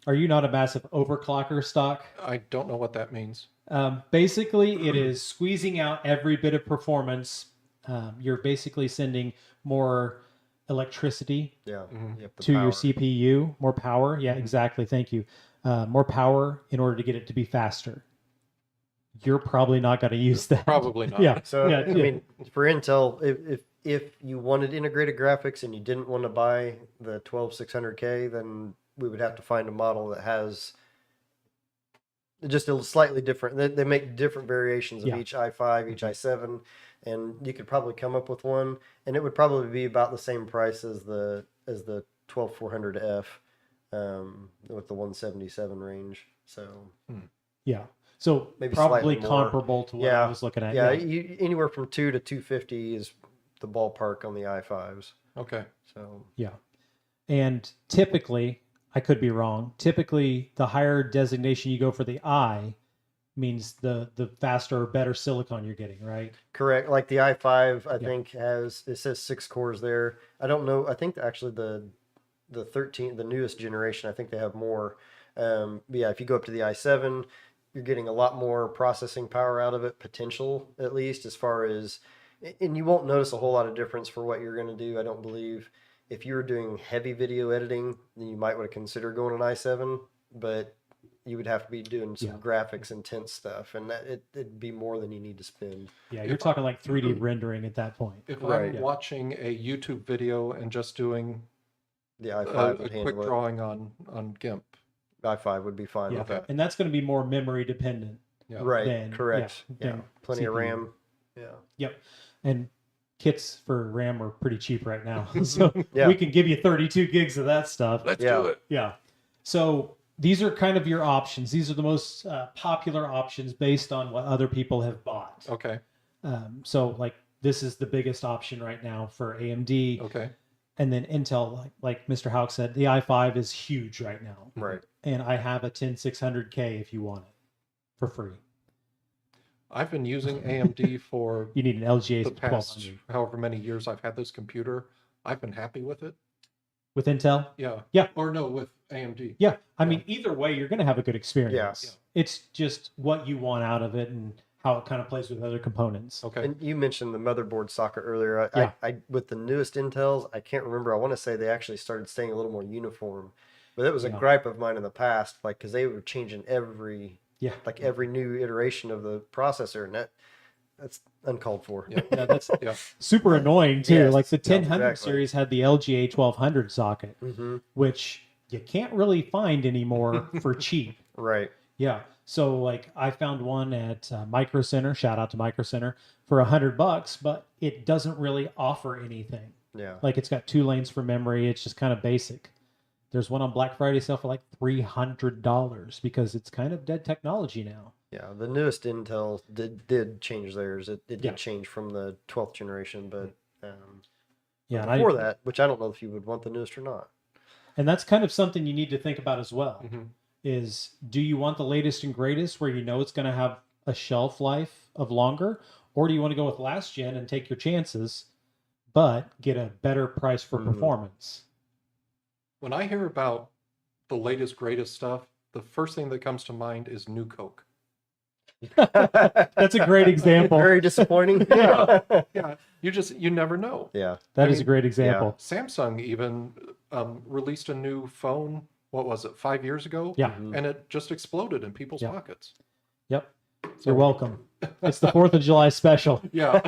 Are you not a massive overclocker stock? I don't know what that means. Basically, it is squeezing out every bit of performance. You're basically sending more electricity to your CPU, more power. Yeah, exactly. Thank you. More power in order to get it to be faster. You're probably not going to use that. Probably not. Yeah. So I mean, for Intel, if you wanted integrated graphics and you didn't want to buy the 12600K, then we would have to find a model that has just a slightly different. They make different variations of each i5, each i7, and you could probably come up with one, and it would probably be about the same price as the 12400F with the 177 range. So yeah. So maybe probably comparable to what I was looking at. Yeah, anywhere from 2 to 250 is the ballpark on the i5s. Okay. So yeah, and typically, I could be wrong. Typically, the higher designation you go for the I means the faster or better silicon you're getting, right? Correct. Like the i5, I think it says 6 cores there. I don't know. I think actually the newest generation, I think they have more. But yeah, if you go up to the i7. You're getting a lot more processing power out of it, potential at least, as far as, and you won't notice a whole lot of difference for what you're going to do. I don't believe if you were doing heavy video editing, then you might want to consider going an i7, but you would have to be doing some graphics intense stuff, and it'd be more than you need to spend. Yeah, you're talking like 3D rendering at that point. If I'm watching a YouTube video and just doing the i5 a quick drawing on GIMP, i5 would be fine with that. And that's going to be more memory dependent. Yeah. Right. Correct. Plenty CPU. of RAM. Yeah. Yep. And kits for RAM are pretty cheap right now. So we can give you 32 gigs of that stuff. Let's do it. Yeah. So these are kind of your options. These are the most popular options based on what other people have bought. Okay. So like this is the biggest option right now for AMD. Okay. And then Intel, like Mr. Hauck said, the i5 is huge right now. Right. And I have a 10600K if you want it for free. I've been using AMD for you need an LGA the past however many years I've had this computer. I've been happy with it. With Intel? Yeah. Yeah. Or no, with AMD. Yeah. I mean, either way, you're going to have a good experience. Yes. It's just what you want out of it and how it kind of plays with other components. Okay. And you mentioned the motherboard socket earlier. I with the newest Intels, I can't remember. I want to say they actually started staying a little more uniform, but that was a gripe of mine in the past, like because they were changing every new iteration of the processor, and that's uncalled for. Yeah, that's super annoying too. Yes. Like the 1000 series had the LGA 1200 socket, which you can't really find anymore for cheap. Right. Yeah. So like I found one at Micro Center, shout out to Micro Center, for $100, but it doesn't really offer anything. Yeah. Like it's got 2 lanes for memory. It's just kind of basic. There's one on Black Friday sale for like $300 because it's kind of dead technology now. Yeah. The newest Intel did change theirs. It did change from the 12th generation, but before that, which I don't know if you would want the newest or not. And that's kind of something you need to think about as well. Is do you want the latest and greatest where you know it's going to have a shelf life of longer, or do you want to go with last gen and take your chances, but get a better price for performance. When I hear about the latest, greatest stuff, the first thing that comes to mind is New Coke. That's a great example. Very disappointing. Yeah. Yeah. You never know. Yeah. That is a great example. Samsung even released a new phone, what was it, 5 years ago? Yeah. And it just exploded in people's pockets. Yep. You're welcome. It's the 4th of July special. Yeah.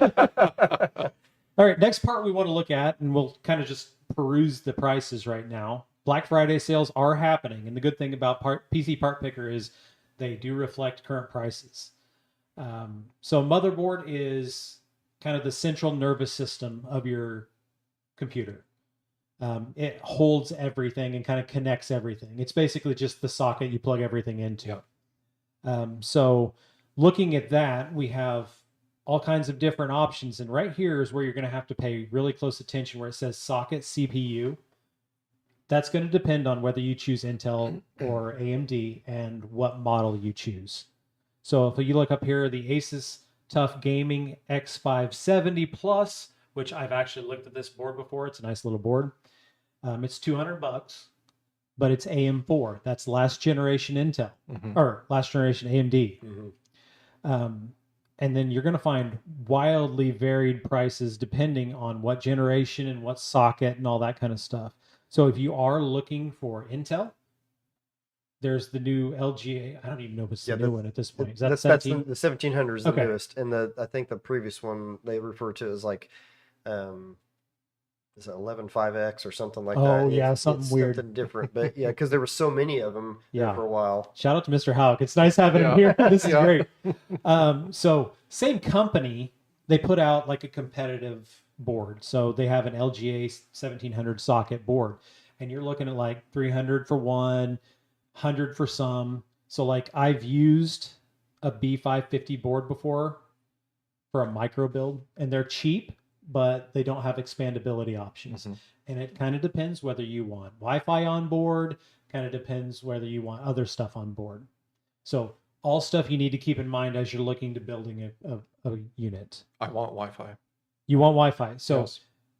All right, next part we want to look at, and we'll kind of just peruse the prices right now. Black Friday sales are happening, and the good thing about PC Part Picker is they do reflect current prices. So motherboard is kind of the central nervous system of your computer. It holds everything and kind of connects everything. It's basically just the socket you plug everything into. Yeah. So looking at that, we have all kinds of different options. And right here is where you're going to have to pay really close attention where it says socket CPU. That's going to depend on whether you choose Intel or AMD and what model you choose. So if you look up here, the Asus TUF Gaming X570 Plus, which I've actually looked at this board before. It's a nice little board. It's $200, but it's AM4. That's last generation Intel or last generation AMD. And then you're going to find wildly varied prices depending on what generation and what socket and all that kind of stuff. So if you are looking for Intel, there's the new LGA. I don't even know if it's the new one at this point. Is that that's the 1700 is the newest, and I think the previous one they refer to as like is it 115X or something like that? Oh yeah, something weird, something different. But yeah, because there were so many of them for a while. Shout out to Mr. Hauck. It's nice having him here. This is great. So same company, they put out like a competitive board. So they have an LGA 1700 socket board, and you're looking at like 300 for one, 100 for some. So like I've used a B550 board before for a micro build, and they're cheap, but they don't have expandability options. And it kind of depends whether you want Wi-Fi on board, kind of depends whether you want other stuff on board. So all stuff you need to keep in mind as you're looking to building a unit. I want Wi-Fi. You want Wi-Fi. So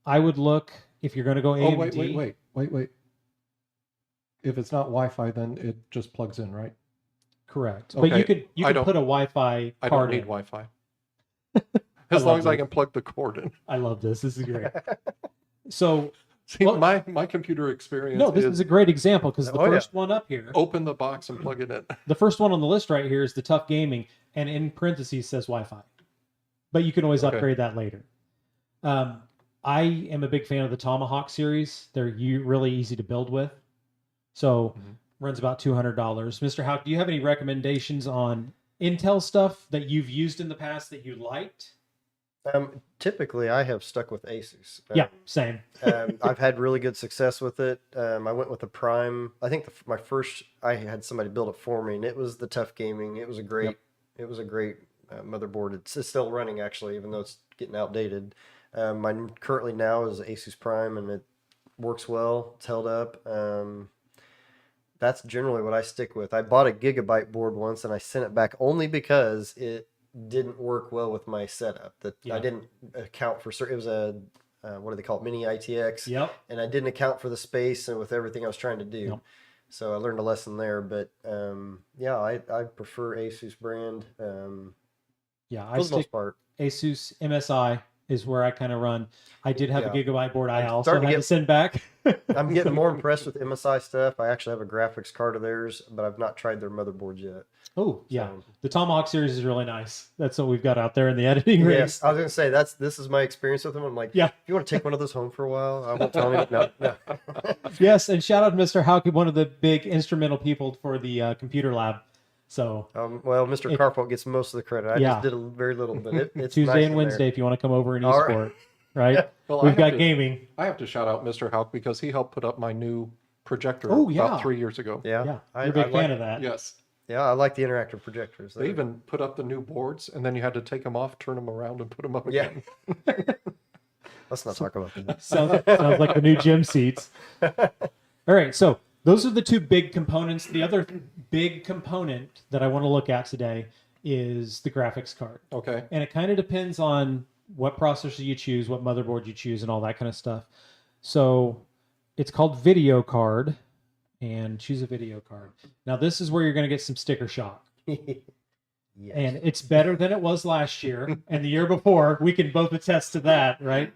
I would look, if you're going to go AMD. Wait. If it's not Wi-Fi, then it just plugs in, right? Correct. Okay. But you could put a Wi-Fi I card don't need in. Wi-Fi. As long as I can plug the cord in. I love this. This is great. So see, my computer experience. No, this is a great example because the first one up here. Open the box and plug it in. The first one on the list right here is the TUF Gaming, and in parentheses says Wi-Fi. But you can always upgrade that later. I am a big fan of the Tomahawk series. They're really easy to build with. So runs about $200. Mr. Hauck, do you have any recommendations on Intel stuff that you've used in the past that you liked? Typically, I have stuck with Asus. Yeah, same. I've had really good success with it. I went with the Prime. I think my first, I had somebody build it for me, and it was the TUF Gaming. It was a great, motherboard. It's still running actually, even though it's getting outdated. Mine currently now is Asus Prime, and it works well. It's held up. That's generally what I stick with. I bought a Gigabyte board once, and I sent it back only because it didn't work well with my setup. I didn't account for certain. It was a what do they call it, mini ITX. Yep. And I didn't account for the space and with everything I was trying to do. Yep. So I learned a lesson there. But I prefer Asus brand. I stick most part. Asus MSI is where I kind of run. I did have a Gigabyte board. I also had to send back. I'm getting more impressed with MSI stuff. I actually have a graphics card of theirs, but I've not tried their motherboards yet. Oh, yeah. The Tomahawk series is really nice. That's what we've got out there in the editing room. Yes, I was going to say, this is my experience with them. I'm like, if you want to take one of those home for a while, I won't tell you. No. Yes, and shout out to Mr. Hauck, one of the big instrumental people for the computer lab. So, Mr. Carfolk gets most of the credit. I just did very little, but it's Tuesday nice and Wednesday if you want to come over and All e-sport, right? Well, we've got gaming. I have to shout out Mr. Hauck because he helped put up my new projector about 3 years ago. Yeah. You're a big fan of that. Yes. Yeah, I like the interactive projectors. They even put up the new boards, and then you had to take them off, turn them around, and put them up again. Let's not talk about that. Sounds like the new gym seats. All right, so those are the two big components. The other big component that I want to look at today is the graphics card. Okay. And it kind of depends on what processor you choose, what motherboard you choose, and all that kind of stuff. So it's called video card, and choose a video card. Now this is where you're going to get some sticker shock. Yes. And it's better than it was last year and the year before. We can both attest to that, right?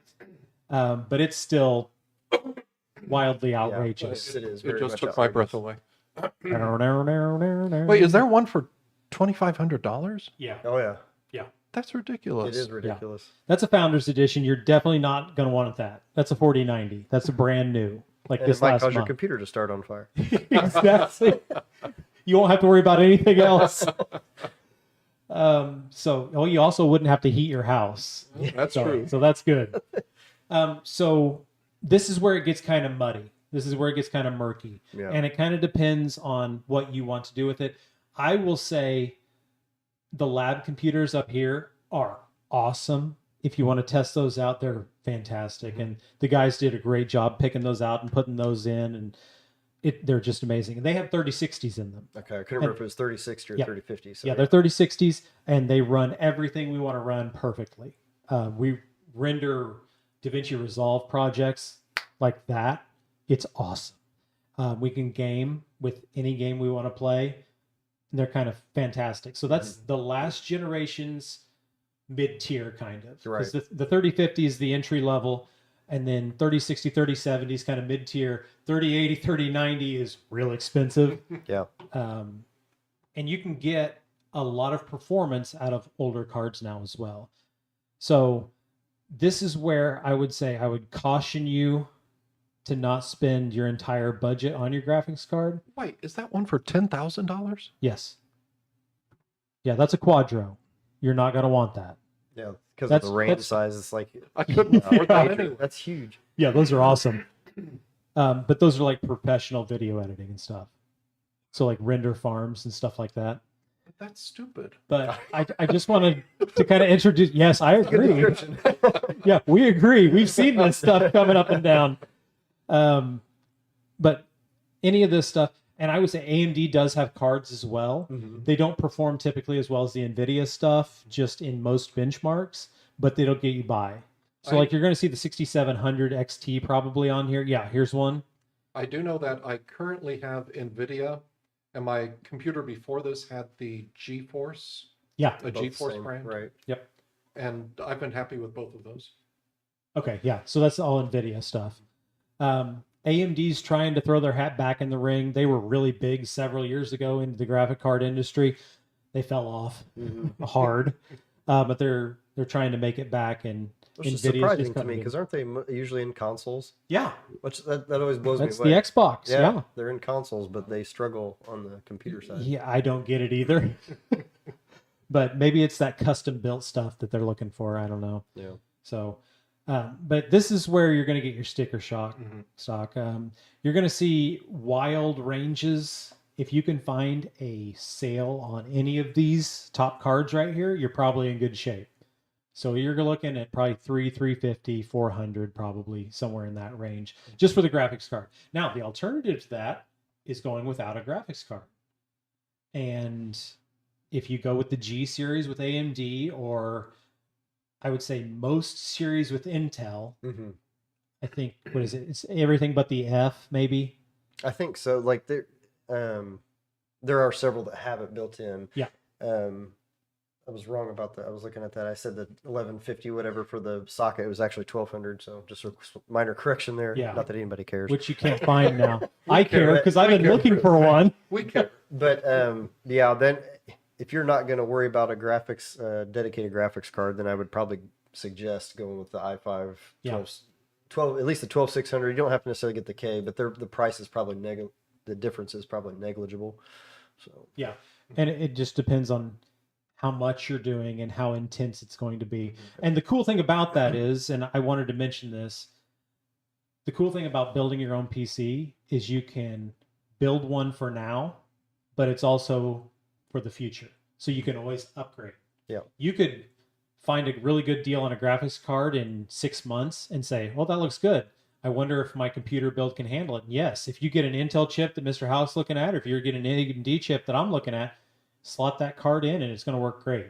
But it's still wildly outrageous. It is. It just took my breath away. Wait, Wait, is there one for $2,500? Yeah. Oh yeah. That's ridiculous. It is ridiculous. That's a Founders Edition. You're definitely not going to want that. That's a 4090. That's a brand new. Like And this it might last cause your month. computer to start on fire. Exactly. You won't have to worry about anything else. You also wouldn't have to heat your house. That's true. So that's good. So this is where it gets kind of muddy. This is where it gets kind of murky. Yeah. And it kind of depends on what you want to do with it. I will say the lab computers up here are awesome. If you want to test those out, they're fantastic. And the guys did a great job picking those out and putting those in. And they're just amazing. And they have 3060s in them. Okay, I couldn't remember if it was 3060 or 3050. So they're 3060s, and they run everything we want to run perfectly. We render DaVinci Resolve projects like that. It's awesome. We can game with any game we want to play. And they're kind of fantastic. So that's the last generation's mid-tier kind of. Right. Because the 3050 is the entry level, and then 3060, 3070 is kind of mid-tier. 3080, 3090 is real expensive. Yeah. And you can get a lot of performance out of older cards now as well. So this is where I would say I would caution you to not spend your entire budget on your graphics card. Wait, is that one for $10,000? Yes. Yeah, that's a Quadro. You're not going to want that. Yeah, because of That's- the RAM that's- size, it's like I couldn't afford that Yeah. anyway. that's huge. Yeah, those are awesome. But those are like professional video editing and stuff. So like render farms and stuff like that. That's stupid. But I just wanted to kind of introduce. Yes, I Good agree. description. Yeah, we agree. We've seen this stuff coming up and down. But any of this stuff, and I would say AMD does have cards as well. They don't perform typically as well as the NVIDIA stuff, just in most benchmarks, but they'll get you by. So like you're going to see the 6700 XT probably on here. Yeah, here's one. I do know that I currently have NVIDIA, and my computer before this had the GeForce, Yeah. a Both GeForce same, brand. right? Yep. And I've been happy with both of those. Okay, yeah. So that's all NVIDIA stuff. AMD's trying to throw their hat back in the ring. They were really big several years ago into the graphic card industry. They fell off hard, but they're trying to make it back. And Which is NVIDIA's surprising just to coming me in. because aren't they usually in consoles? Yeah, Which that always blows that's me the away. Xbox. Yeah. They're in consoles, but they struggle on the computer side. Yeah, I don't get it either. But maybe it's that custom built stuff that they're looking for. I don't know. Yeah. So, but this is where you're going to get your sticker shock stock. You're going to see wild ranges. If you can find a sale on any of these top cards right here, you're probably in good shape. So you're looking at probably 350, 400, probably somewhere in that range, just for the graphics card. Now, the alternative to that is going without a graphics card. And if you go with the G series with AMD, or I would say most series with Intel, I think, what is it? It's everything but the F, maybe. I think so. Like there are several that have it built in. Yeah. I was wrong about that. I was looking at that. I said the 1150 whatever for the socket. It was actually 1200. So just a minor correction there. Yeah. Not that anybody cares. Which you can't find now. I care because I've We been care. looking for one. We care. But yeah, then if you're not going to worry about a graphics dedicated graphics card, then I would probably suggest going with the i5 Yeah. 12, at least the 12600. You don't have to necessarily get the K, but the price is probably the difference is probably negligible. So Yeah. And it just depends on how much you're doing and how intense it's going to be. And the cool thing about that is, and I wanted to mention this, the cool thing about building your own PC is you can build one for now, but it's also for the future. So you can always upgrade. Yeah. You could find a really good deal on a graphics card in 6 months and say, well, that looks good. I wonder if my computer build can handle it. And yes, if you get an Intel chip that Mr. Hauck's looking at, or if you're getting an AMD chip that I'm looking at, slot that card in and it's going to work great.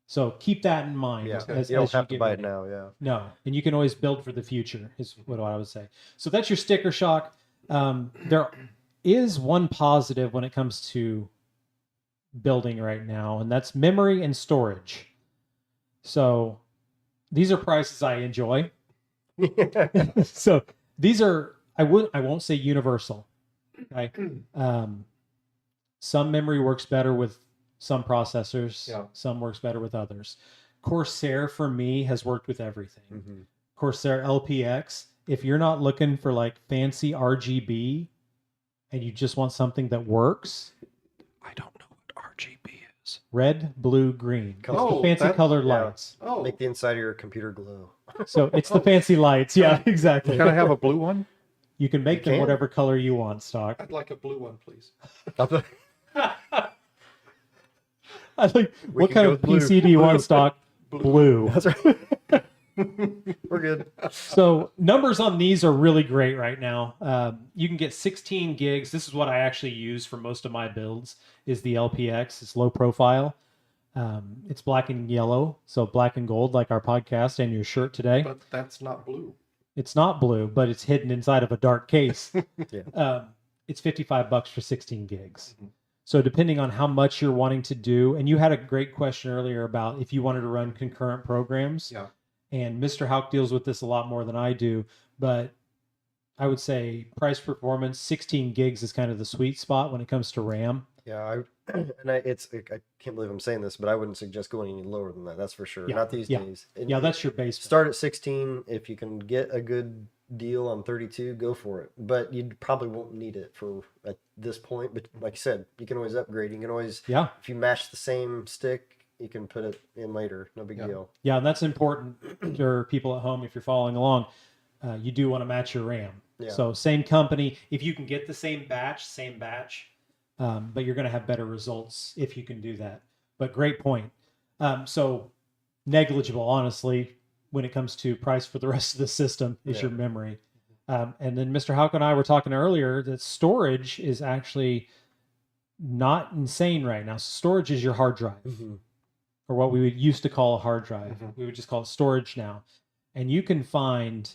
So keep that in mind. Yeah, As, you don't as have to get buy ready. it now. Yeah. No, and you can always build for the future, is what I would say. So that's your sticker shock. There is one positive when it comes to building right now, and that's memory and storage. So these are prices I enjoy. So these are, I won't say universal. Okay. Some memory works better with some processors. Yeah. Some works better with others. Corsair for me has worked with everything. Mm-hmm. Corsair LPX. If you're not looking for like fancy RGB and you just want something that works, I don't know what RGB is. red, blue, green. It's the Oh, fancy that's- colored yeah. lights. Oh, Make the inside of your computer glow. So it's the fancy lights. Yeah, exactly. Can I have a blue one? You can make You them can. whatever color you want, Stock. I'd like a blue one, please. I like, what can kind go of with blue. PC do you want, Stock? Blue. That's right. We're good. So numbers on these are really great right now. You can get 16 gigs. This is what I actually use for most of my builds is the LPX. It's low profile. It's black and yellow, so black and gold like our podcast and your shirt today. But that's not blue. It's not blue, but it's hidden inside of a dark case. Yeah. It's $55 for 16 gigs. Mhm. So depending on how much you're wanting to do, and you had a great question earlier about if you wanted to run concurrent programs. Yeah. And Mr. Hauck deals with this a lot more than I do, but I would say price performance, 16 gigs is kind of the sweet spot when it comes to RAM. Yeah, I can't believe I'm saying this, but I wouldn't suggest going any lower than that. That's for sure. Yeah, Not these yeah. days. And Yeah, that's your base. start at 16. If you can get a good deal on 32, go for it. But you probably won't need it for at this point. But like you said, you can always upgrade. You can always, Yeah. if you match the same stick, you can put it in later. No big Yeah. deal. Yeah, and that's important for people at home if you're following along. You do want to match your RAM. Yeah. So same company, if you can get the same batch, but you're going to have better results if you can do that. But great point. So negligible, honestly, when it comes to price for the rest of the system is Yeah. your memory. And then Mr. Hauck and I were talking earlier that storage is actually not insane right now. Storage is your hard drive. Mhm. Or what we would used to call a hard drive. Mhm. We would just call it storage now. And you can find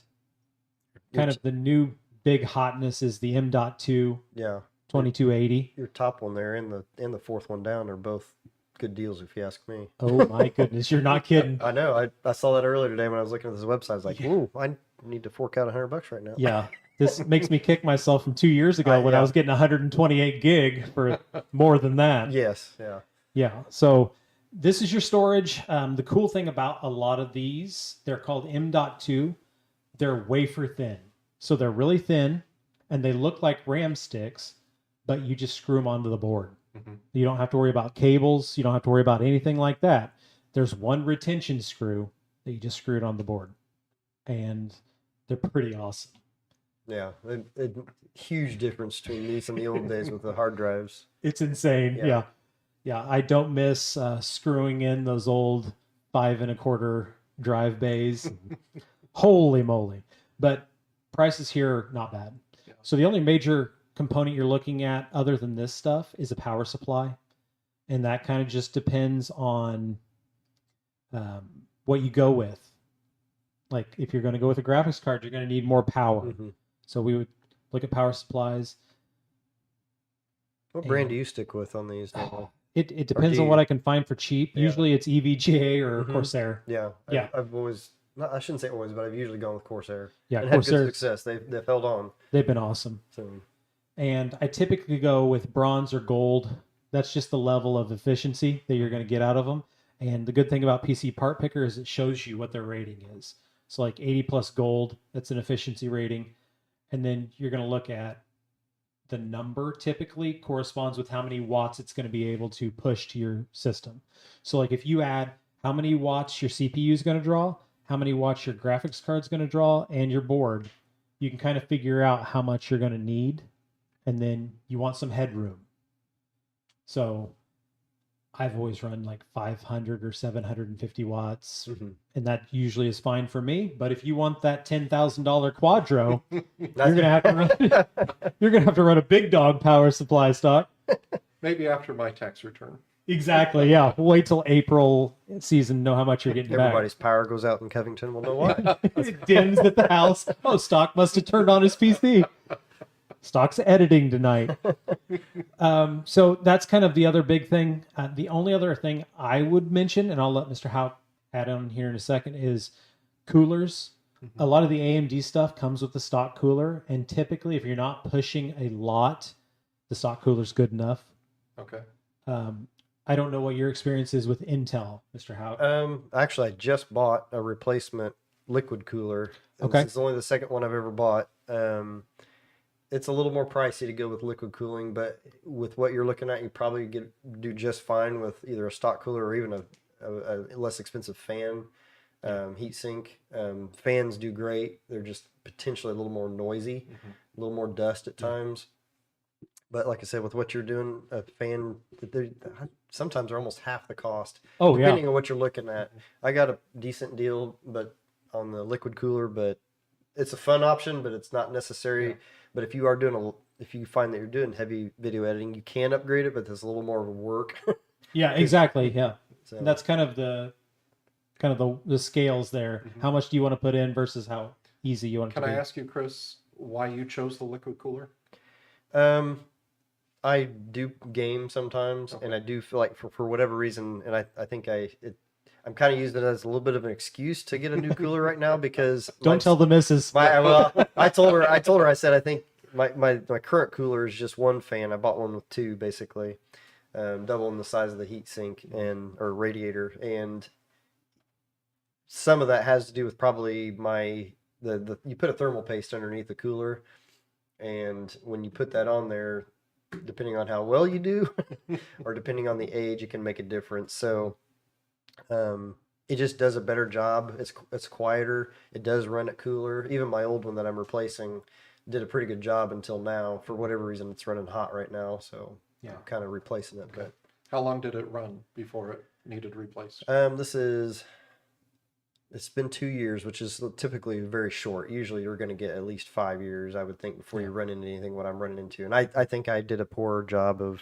kind of the new big hotness is the M.2 Yeah. 2280. Your top one there and the fourth one down are both good deals if you ask me. Oh my goodness, you're not kidding. I know. I saw that earlier today when I was looking at this website. I was like, "Ooh, I need to fork out $100 right now." Yeah. This makes me kick myself from 2 years ago when I yeah. was getting 128 gig for more than that. Yes. Yeah. Yeah. So this is your storage. The cool thing about a lot of these, they're called M.2. They're wafer thin. So they're really thin and they look like RAM sticks, but you just screw them onto the board. Mhm. You don't have to worry about cables. You don't have to worry about anything like that. There's one retention screw that you just screw it on the board. And they're pretty awesome. Yeah. Huge difference between these and the old days with the hard drives. It's insane. Yeah. Yeah. Yeah. I don't miss screwing in those old 5 1/4 drive bays. Holy moly. But prices here, not bad. Yeah. So the only major component you're looking at other than this stuff is a power supply. And that kind of just depends on what you go with. Like if you're going to go with a graphics card, you're going to need more power. Mhm. So we would look at power supplies. What brand do you stick with on these? It depends on you- what I can find for cheap. Yeah. Usually it's EVGA or Mhm. Corsair. Yeah. Yeah. I've always, I shouldn't say always, but I've usually gone with Corsair. Yeah, And had good Corsair. success. They've held on. They've been awesome. So And I typically go with bronze or gold. That's just the level of efficiency that you're going to get out of them. And the good thing about PC Part Picker is it shows you what their rating is. So like 80 plus gold, that's an efficiency rating. And then you're going to look at the number typically corresponds with how many watts it's going to be able to push to your system. So like if you add how many watts your CPU is going to draw, how many watts your graphics card is going to draw, and your board, you can kind of figure out how much you're going to need. And then you want some headroom. So I've always run like 500 or 750 watts, Mhm. and that usually is fine for me. But if you want that $10,000 Quadro, you're gonna have to run. You're gonna have to run a big dog power supply stock. Maybe after my tax return. Exactly. Yeah. Wait till April season. Know how much you're getting Everybody's power goes out in Covington. We'll know why. back. It dims at the house. Oh, Stock must have turned on his PC. Stock's editing tonight. So that's kind of the other big thing. The only other thing I would mention, and I'll let Mr. Hauck add on here in a second, is coolers. A lot of the AMD stuff comes with the stock cooler, and typically, if you're not pushing a lot, the stock cooler's good enough. Okay. I don't know what your experience is with Intel, Mr. Hauck. Actually, I just bought a replacement liquid cooler. Okay. It's only the second one I've ever bought. It's a little more pricey to go with liquid cooling, but with what you're looking at, you probably do just fine with either a stock cooler or even a less expensive fan, heat sink. Fans do great. They're just potentially a little more noisy, a little more dust at times. But like I said, with what you're doing, a fan, sometimes they're almost half the cost. Oh, depending on what you're looking at. I got a decent deal, but on the liquid cooler, but it's a fun option, but it's not necessary. Yeah. But if you are if you find that you're doing heavy video editing, you can upgrade it, but there's a little more work. Yeah, exactly. Yeah, so that's kind of the scales there. How much do you want to put in versus how easy you want it to be? Can I ask you, Chris, why you chose the liquid cooler? I do game sometimes, and I do feel like for whatever reason, and I think I'm kind of using it as a little bit of an excuse to get a new cooler right now because don't tell the missus. I told her, I said, I think my current cooler is just one fan. I bought one with two, basically, doubling the size of the heat sink or radiator. And some of that has to do with probably you put a thermal paste underneath the cooler. And when you put that on there, depending on how well you do or depending on the age, it can make a difference. So, it just does a better job. It's quieter. It does run it cooler. Even my old one that I'm replacing did a pretty good job until now. For whatever reason, it's running hot right now. So yeah, I'm kind of replacing it. Okay. But how long did it run before it needed replaced? It's been 2 years, which is typically very short. Usually you're going to get at least 5 years, I would think, before you run into anything what I'm running into. And I think I did a poor job of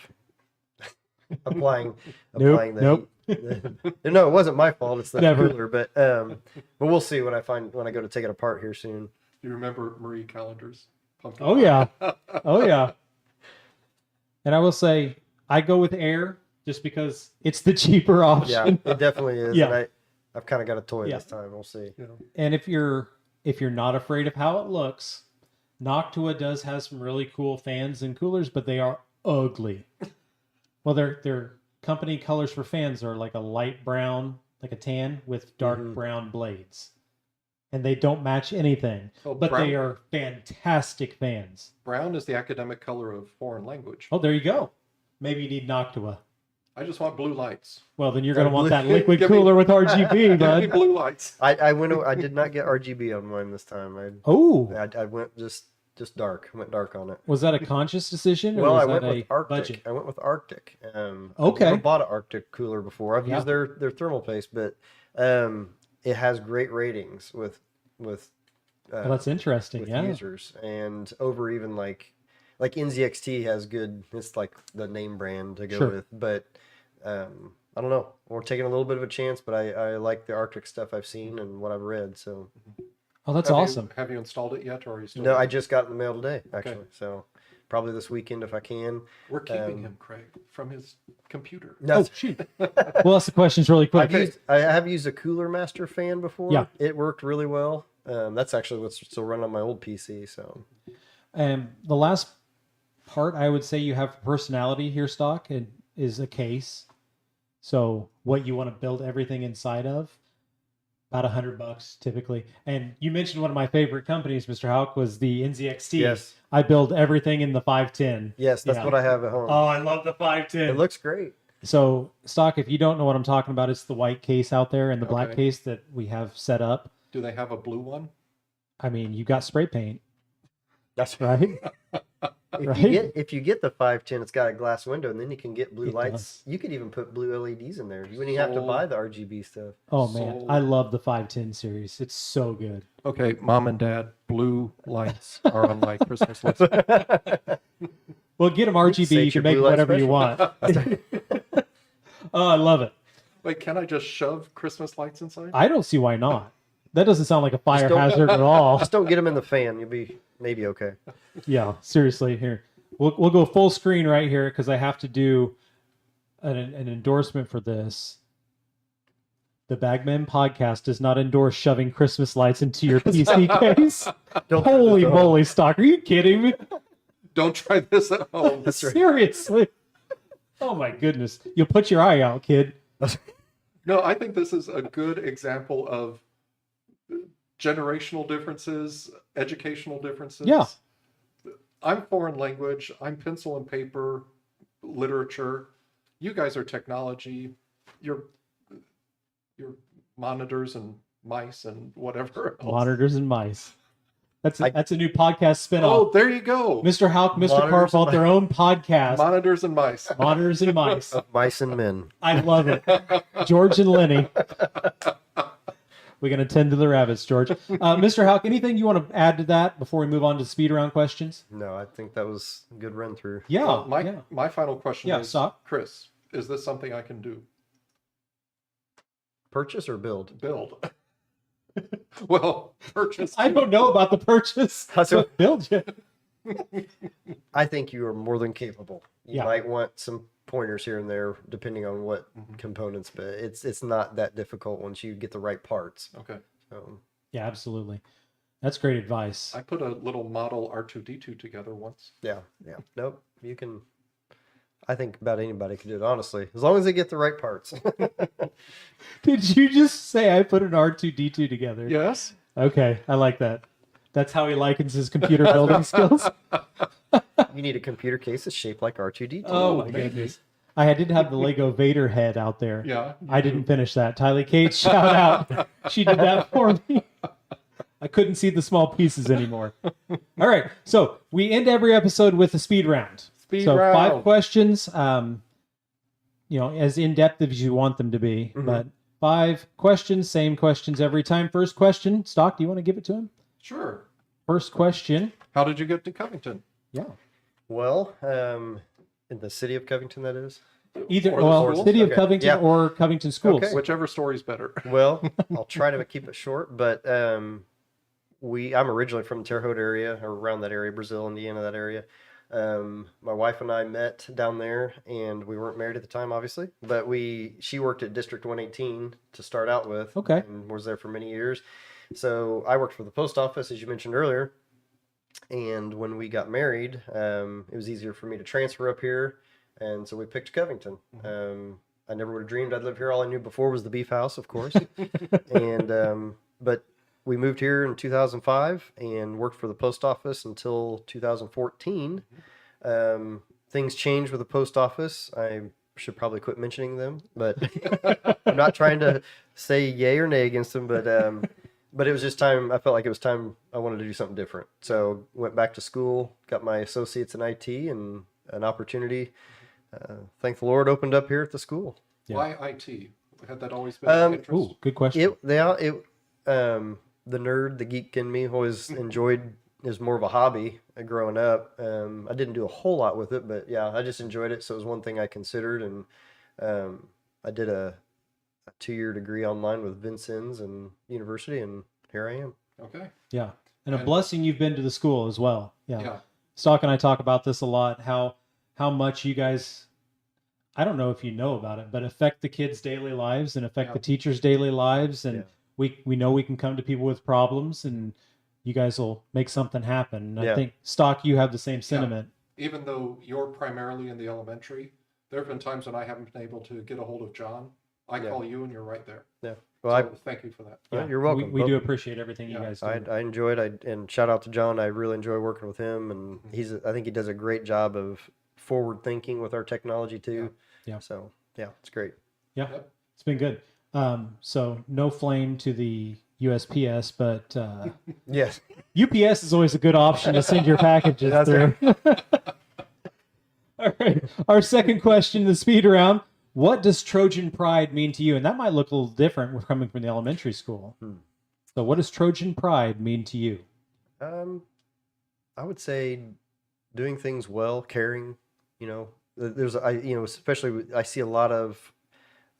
applying the heat. No, it wasn't my fault. It's the cooler, but we'll see when I go to take it apart here soon. Do you remember Marie Callender's pumpkin? Oh yeah, oh yeah. And I will say, I go with air just because it's the cheaper option. Yeah, it definitely is. Yeah. And I've kind of got a toy this time. We'll see. Yeah. And if you're not afraid of how it looks, Noctua does have some really cool fans and coolers, but they are ugly. Well, their company colors for fans are like a light brown, like a tan with dark brown blades. And they don't match anything. Oh, but they are fantastic fans. Brown is the academic color of foreign language. Oh, there you go. Maybe you need Noctua. I just want blue lights. Well, then you're going to want that liquid cooler with RGB, bud. Give me blue lights. I did not get RGB on mine this time. I went just dark. I went dark on it. Was that a conscious decision? Or well, was I went that with Arctic. Budget? I went with Arctic. Okay. I've never bought an Arctic cooler before. I've used their thermal paste, but it has great ratings with well, that's interesting. with yeah. users, and over even like NZXT has good. It's like the name brand to go with, but I don't know. We're taking a little bit of a chance, but I like the Arctic stuff I've seen and what I've read. So. Oh, that's awesome. Have you installed it yet, or are you still? No, I just got it in the mail today, actually. Okay. So probably this weekend if I can. We're keeping him, Craig, from his computer. No, shoot. Well, ask the questions really quick. I have used a Cooler Master fan before. Yeah. It worked really well. That's actually what's still running on my old PC. So, the last part I would say you have personality here, Stock, and is a case. So what you want to build everything inside of. About $100 typically. And you mentioned one of my favorite companies, Mr. Hauck, was the NZXT. Yes. I build everything in the 510. Yes, that's what I have at home. Oh, I love the 510. It looks great. So, Stock, if you don't know what I'm talking about, it's the white case out there and the black case that we have set up. Do they have a blue one? I mean, you got spray paint. That's right. If you get the 510, it's got a glass window, and then you can get blue lights. Does. You could even put blue LEDs in there. You wouldn't even have to buy the RGB stuff. Oh man, I love the 510 series. It's so good. Okay, Mom and Dad, blue lights are on my Christmas list. Well, get them RGB. You can make whatever you want. Oh, I love it. Wait, can I just shove Christmas lights inside? I don't see why not. That doesn't sound like a fire don't- hazard at all. Just don't get them in the fan. You'll be maybe okay. Yeah, seriously. Here, we'll go full screen right here because I have to do an endorsement for this. The Bagman podcast does not endorse shoving Christmas lights into your PC case. Holy moly, Stock! Are you kidding me? Don't try this at home. That's right. Seriously. Oh my goodness. You'll put your eye out, kid. No, I think this is a good example of generational differences, educational differences. Yeah. I'm foreign language. I'm pencil and paper, literature. You guys are technology. You're monitors and mice and whatever else. Monitors and mice. That's a new podcast spinoff. Oh, there you go. Mr. Hauck, Mr. Monitors Carpal, and their own podcast. Monitors and mice. Monitors and mice. Mice and men. I love it. George and Lenny. We're going to tend to the rabbits, George. Mr. Hauck, anything you want to add to that before we move on to speed round questions? No, I think that was a good run through. Yeah. Well, my final question is, stop. Chris, is this something I can do? Purchase or build? Build. Well, purchase. I don't know about the purchase. But build you. I think you are more than capable. You Yeah. might want some pointers here and there depending on what components, but it's not that difficult once you get the right parts. Okay. Yeah, absolutely. That's great advice. I put a little model R2D2 together once. Yeah. Nope. You can. I think about anybody can do it, honestly, as long as they get the right parts. Did you just say I put an R2D2 together? Yes. Okay, I like that. That's how he likens his computer building skills. You need a computer case that's shaped like R2D2. Oh my goodness. I did have the Lego Vader head out there. Yeah. I didn't finish that. Tylee Kate, shout out. She did that for me. I couldn't see the small pieces anymore. All right. So we end every episode with a speed round. Round. 5 questions, as in-depth as you want them to be. Mhm. But 5 questions, same questions every time. First question, Stock, do you want to give it to him? Sure. First question. How did you get to Covington? Yeah. Well, in the city of Covington, that is. Either, Or the well, schools? City of Okay. Covington Yeah. or Covington Schools. Okay. Whichever story's better. Well, I'll try to keep it short, but I'm originally from the Terre Haute area, or around that area, Brazil, Indiana, that area. My wife and I met down there, and we weren't married at the time, obviously, but she worked at District 118 to start out with. Okay. And was there for many years. So I worked for the post office, as you mentioned earlier. And when we got married, it was easier for me to transfer up here. And so we picked Covington. I never would have dreamed I'd live here. All I knew before was the beef house, of course. But we moved here in 2005 and worked for the post office until 2014. Things changed with the post office. I should probably quit mentioning them, but I'm not trying to say yay or nay against them, but it was just time. I felt like it was time. I wanted to do something different. So went back to school, got my associates in IT, and an opportunity, thank the Lord, opened up here at the school. Yeah. Why IT? Had that always been an interest? Ooh, good question. The nerd, the geek in me always enjoyed, is more of a hobby growing up. I didn't do a whole lot with it, but yeah, I just enjoyed it. So it was one thing I considered, and I did a 2-year degree online with Vincennes and university, and here I am. Okay. Yeah. And a blessing you've been to the school as well. Yeah. Yeah. Stock and I talk about this a lot, how much you guys, I don't know if you know about it, but affect the kids' daily lives and affect the teachers' daily lives. And we know we can come to people with problems, and you guys will make something happen. And I think, Stock, you have the same sentiment. Even though you're primarily in the elementary, there have been times when I haven't been able to get a hold of John. I call you and you're right there. Yeah. Well, So thank you for that. Yeah, you're welcome. We do appreciate everything you guys do. I enjoyed it, and shout out to John. I really enjoy working with him, and I think he does a great job of forward thinking with our technology too. Yeah. So yeah, it's great. Yeah, it's been good. So no flame to the USPS, but Yes. UPS is always a good option to send your packages through. All right. Our second question in the speed round: what does Trojan pride mean to you? And that might look a little different. We're coming from the elementary school. So, what does Trojan pride mean to you? I would say doing things well, caring. Especially I see a lot of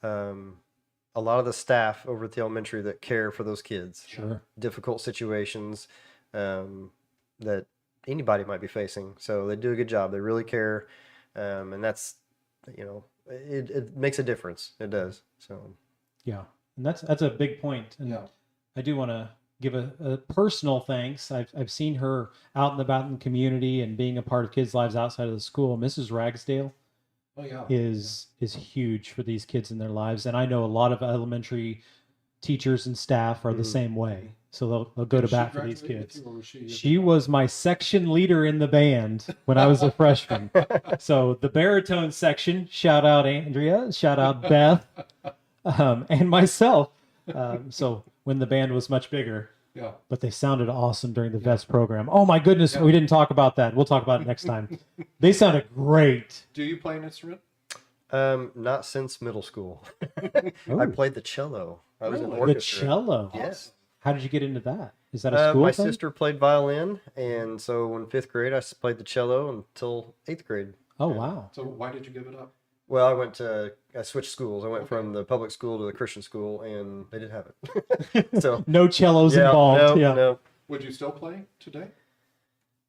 a lot of the staff over at the elementary that care for those kids. Sure. Difficult situations that anybody might be facing. So they do a good job. They really care. And that's, it makes a difference. It does. So, yeah. And that's a big point. And I do want to give a personal thanks. I've seen her out and about in the community and being a part of kids' lives outside of the school. Mrs. Ragsdale is huge for these kids in their lives. And I know a lot of elementary teachers and staff are the same way. So they'll go to bat for these kids. She was my section leader in the band when I was a freshman. So the baritone section, shout out Andrea, shout out Beth, and myself. So when the band was much bigger, but they sounded awesome during the vets program. Oh my goodness, we didn't talk about that. We'll talk about it next time. They sounded great. Do you play an instrument? Not since middle school. I played the cello. I was in The orchestra. cello. Yes. How did you get into that? Is that a school my thing? sister played violin, and so in 5th grade, I played the cello until 8th grade. Oh, wow. So why did you give it up? Well, I switched schools. I went from the public school to the Christian school, and they didn't have it. So no cellos involved. No. Would you still play today?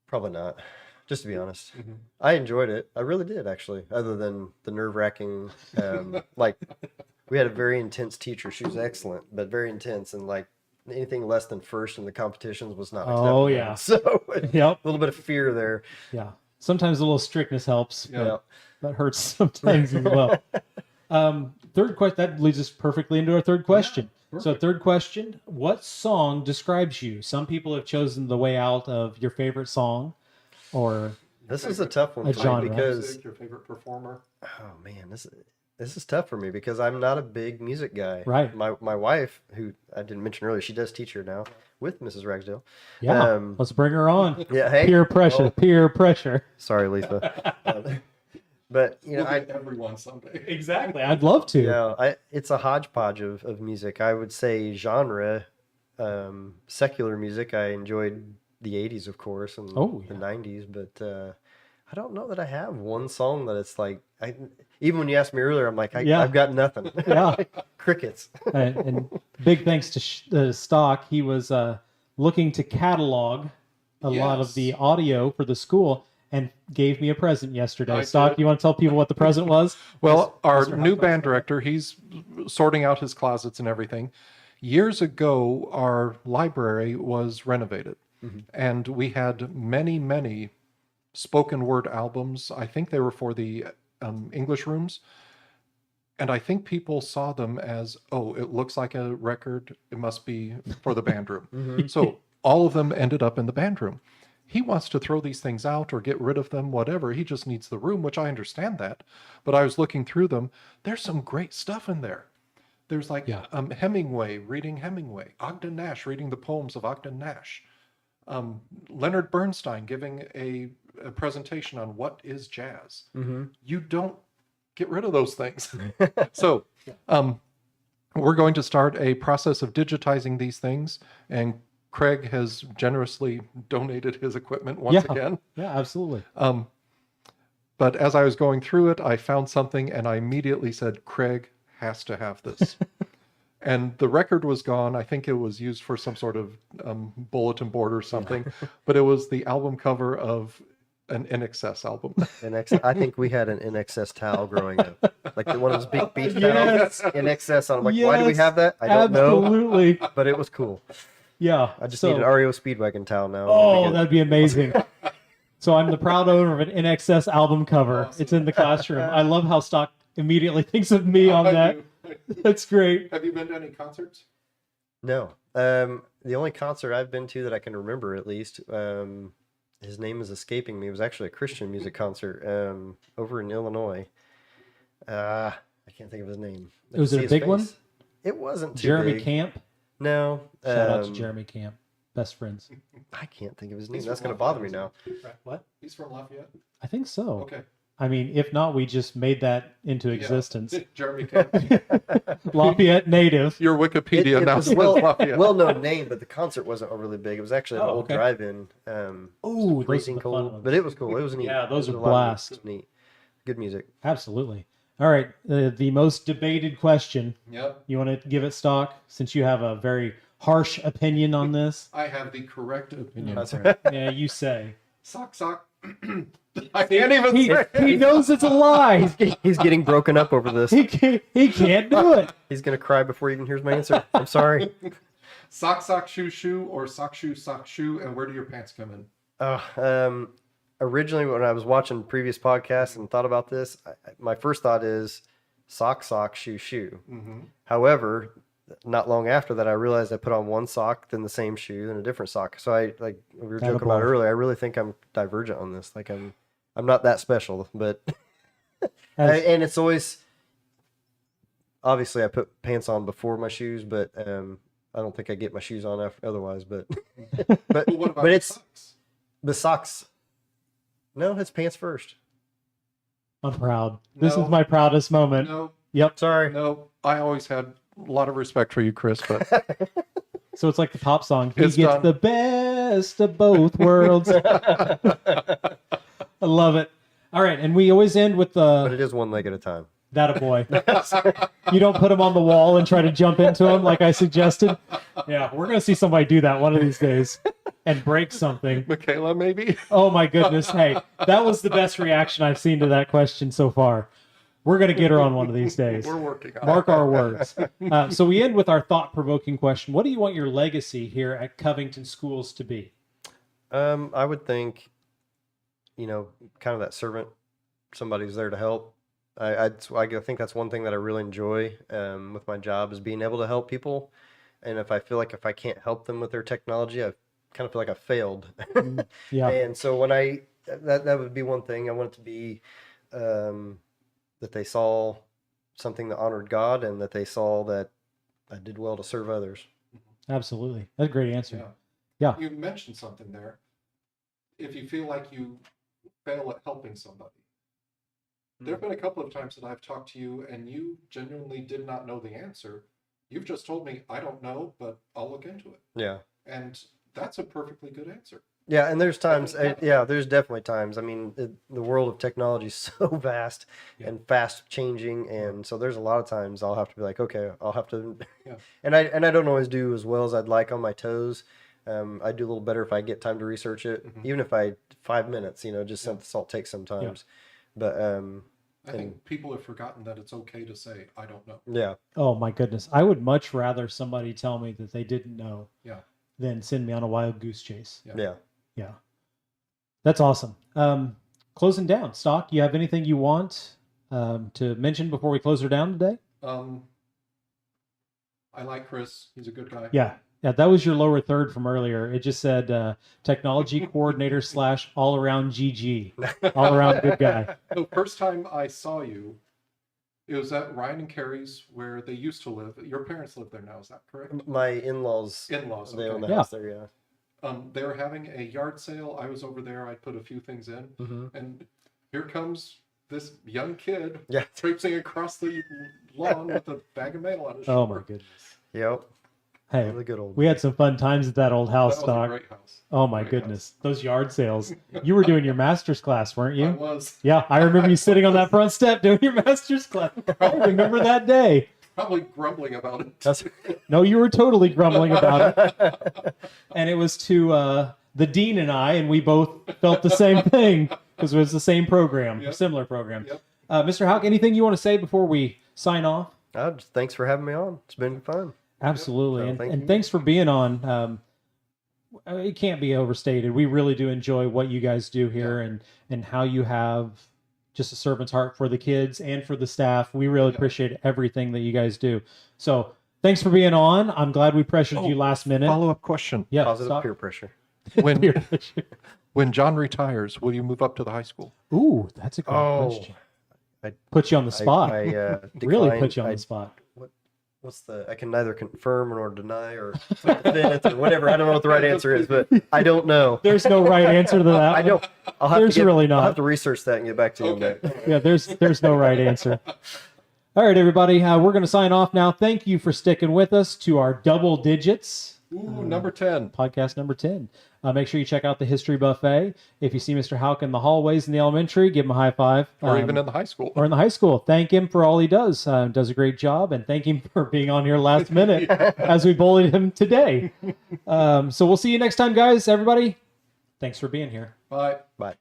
Probably not. Just to be honest, I enjoyed it. I really did, actually. Other than the nerve-wracking, we had a very intense teacher. She was excellent, but very intense, and anything less than first in the competitions was not acceptable. Oh, yeah. So a little bit of fear there. Yeah. Sometimes a little strictness helps. Yeah. That hurts sometimes as well. Third question, that leads us perfectly into our third question. So third question, what song describes you? Some people have chosen The Way Out of your favorite song, or this is a tough one for genre. me because your favorite performer. Oh man, this is tough for me because I'm not a big music guy. Right. My wife, who I didn't mention earlier, she does teach here now with Mrs. Ragsdale. Yeah. Let's bring her on. Yeah. Hey. Peer pressure. Peer pressure. Sorry, Lisa. But We'll get everyone someday. Exactly. I'd love to. Yeah. It's a hodgepodge of music. I would say genre, secular music. I enjoyed the 80s, of course, and the 90s, but I don't know that I have one song that it's like. Even when you asked me earlier, I'm like, I've got nothing. Yeah. Crickets. And big thanks to Stock. He was looking to catalog a lot of the audio for the school and gave me a present yesterday. Stock, you want to tell people what the present was? Well, our new band director, he's sorting out his closets and everything. Years ago, our library was renovated, and we had many, many spoken word albums. I think they were for the English rooms. And I think people saw them as, oh, it looks like a record. It must be for the band room. So all of them ended up in the band room. He wants to throw these things out or get rid of them, whatever. He just needs the room, which I understand that. But I was looking through them. There's some great stuff in there. There's Hemingway reading Hemingway, Ogden Nash reading the poems of Ogden Nash, Leonard Bernstein giving a presentation on what is jazz. You don't get rid of those things. So we're going to start a process of digitizing these things, and Craig has generously donated his equipment once again. Yeah, absolutely. But as I was going through it, I found something and I immediately said, Craig has to have this. And the record was gone. I think it was used for some sort of bulletin board or something, but it was the album cover of an NXS album. I think we had an NXS towel growing up, like one of those big beach towels. NXS on. I'm like, why do we have that? I don't know, but it was cool. Yeah, I just need an REO Speedwagon towel now. Oh, that'd be amazing. So I'm the proud owner of an NXS album cover. Awesome. It's in the classroom. I love how Stock immediately thinks of me on that. That's great. Have you been to any concerts? No. The only concert I've been to that I can remember, at least, his name is escaping me. It was actually a Christian music concert over in Illinois. I can't think of his name. Was it a big one? It wasn't too Jeremy big. Camp? No. Shout out to Jeremy Camp. Best friends. I can't think of his name. That's going to bother me now. What? He's from Lafayette? I think so. Okay. I mean, if not, we just made that into existence. Jeremy Camp. Lafayette native. Your Wikipedia now says Lafayette. Well-known name, but the concert wasn't really big. It was actually an old drive-in. Freezing cold, but it was cool. It was neat. Yeah, those are blasts. Neat. Good music. Absolutely. All right. The most debated question. Yep. You want to give it stock since you have a very harsh opinion on this? I have the correct opinion. That's right. Yeah, you say. Sock. I can't even say He knows it's a lie. He's getting broken up over this. He can't do it. He's gonna cry before he even hears my answer. I'm sorry. sock, shoe, or sock, shoe, and where do your pants come in? Originally, when I was watching previous podcasts and thought about this, my first thought is sock, shoe. Mm-hmm. However, not long after that, I realized I put on one sock, then the same shoe, then a different sock. So like we were joking about earlier, I really think I'm divergent on this. Like I'm not that special, but and it's always obviously I put pants on before my shoes, but I don't think I get my shoes on otherwise. But Well, what about it's socks? the socks. No, it's pants first. I'm proud. This No. is my proudest moment. No, Yep. Sorry. no. I always had a lot of respect for you, Chris, but So it's like the pop song. He It's gets done. the best of both worlds. I love it. All right, and we always end with But it is one leg at a time. that a boy. You don't put him on the wall and try to jump into him like I suggested. Yeah, we're gonna see somebody do that one of these days and break something. Michaela, maybe. Oh my goodness! Hey, that was the best reaction I've seen to that question so far. We're gonna get her on one of these days. We're working on Mark it. our words. So we end with our thought-provoking question. What do you want your legacy here at Covington Schools to be? I would think, kind of that servant, somebody's there to help. I think that's one thing that I really enjoy with my job is being able to help people. And if I feel like if I can't help them with their technology, I kind of feel like I failed. Yeah. And so when that would be one thing. I want it to be that they saw something that honored God and that they saw that I did well to serve others. Absolutely. That's a great answer. Yeah. Yeah. You mentioned something there. If you feel like you fail at helping somebody, there have been a couple of times that I've talked to you and you genuinely did not know the answer. You've just told me, I don't know, but I'll look into it. Yeah. And that's a perfectly good answer. Yeah, and there's times, there's definitely times. I mean, the world of technology is so vast and fast changing, and so there's a lot of times I'll have to be like, okay, I'll have to, and I don't always do as well as I'd like on my toes. I do a little better if I get time to research it, even if 5 minutes, just since I'll take sometimes. But I think people have forgotten that it's okay to say, I don't know. Yeah. Oh my goodness. I would much rather somebody tell me that they didn't know than send me on a wild goose chase. Yeah. Yeah. That's awesome. Closing down. Stock, you have anything you want to mention before we close her down today? I like Chris. He's a good guy. Yeah. Yeah, that was your lower third from earlier. It just said technology coordinator / all around GG. All around good guy. The first time I saw you, it was at Ryan and Carrie's where they used to live. Your parents live there now, is that correct? My in-laws. In-laws, They own the okay. house there, yeah. They were having a yard sale. I was over there. I put a few things in. And here comes this young kid traipsing across the lawn with a bag of mail on his shoulder. Oh my goodness. Yep. Hey, The good old we had some fun times at that old house, That was a Stock. great house. Oh my Great goodness. Those yard sales. You were doing your master's class, weren't I you? was Yeah, I remember you sitting on that front step doing your master's class. I remember that day. probably grumbling about it. No, you were totally grumbling about it. And it was to the dean and I, and we both felt the same thing because it was the same program, similar program. Mr. Hauck, anything you want to say before we sign off? Thanks for having me on. It's been fun. Absolutely. So, and thanks for being on. It can't be overstated. We really do enjoy what you guys do here and how you have just a servant's heart for the kids and for the staff. We really appreciate everything that you guys do. So thanks for being on. I'm glad we pressured you last minute. Follow-up question. Yeah, Positive peer pressure. When John retires, will you move up to the high school? Ooh, that's a great question. Put you on the spot. Really put you on the spot. I can neither confirm nor deny or whatever. I don't know what the right answer is, but I don't know. There's no right answer to that. I don't. Really not. I'll have to research that and get back to you on that. Yeah, there's no right answer. All right, everybody, we're going to sign off now. Thank you for sticking with us to our double digits. Ooh, number 10. Podcast number 10. Make sure you check out the History Buffet. If you see Mr. Hauck in the hallways in the elementary, give him a high five. Or even in the high school. Or in the high school. Thank him for all he does. Does a great job. And thank him for being on here last minute as we bullied him today. So we'll see you next time, guys. Everybody, thanks for being here. Bye. Bye.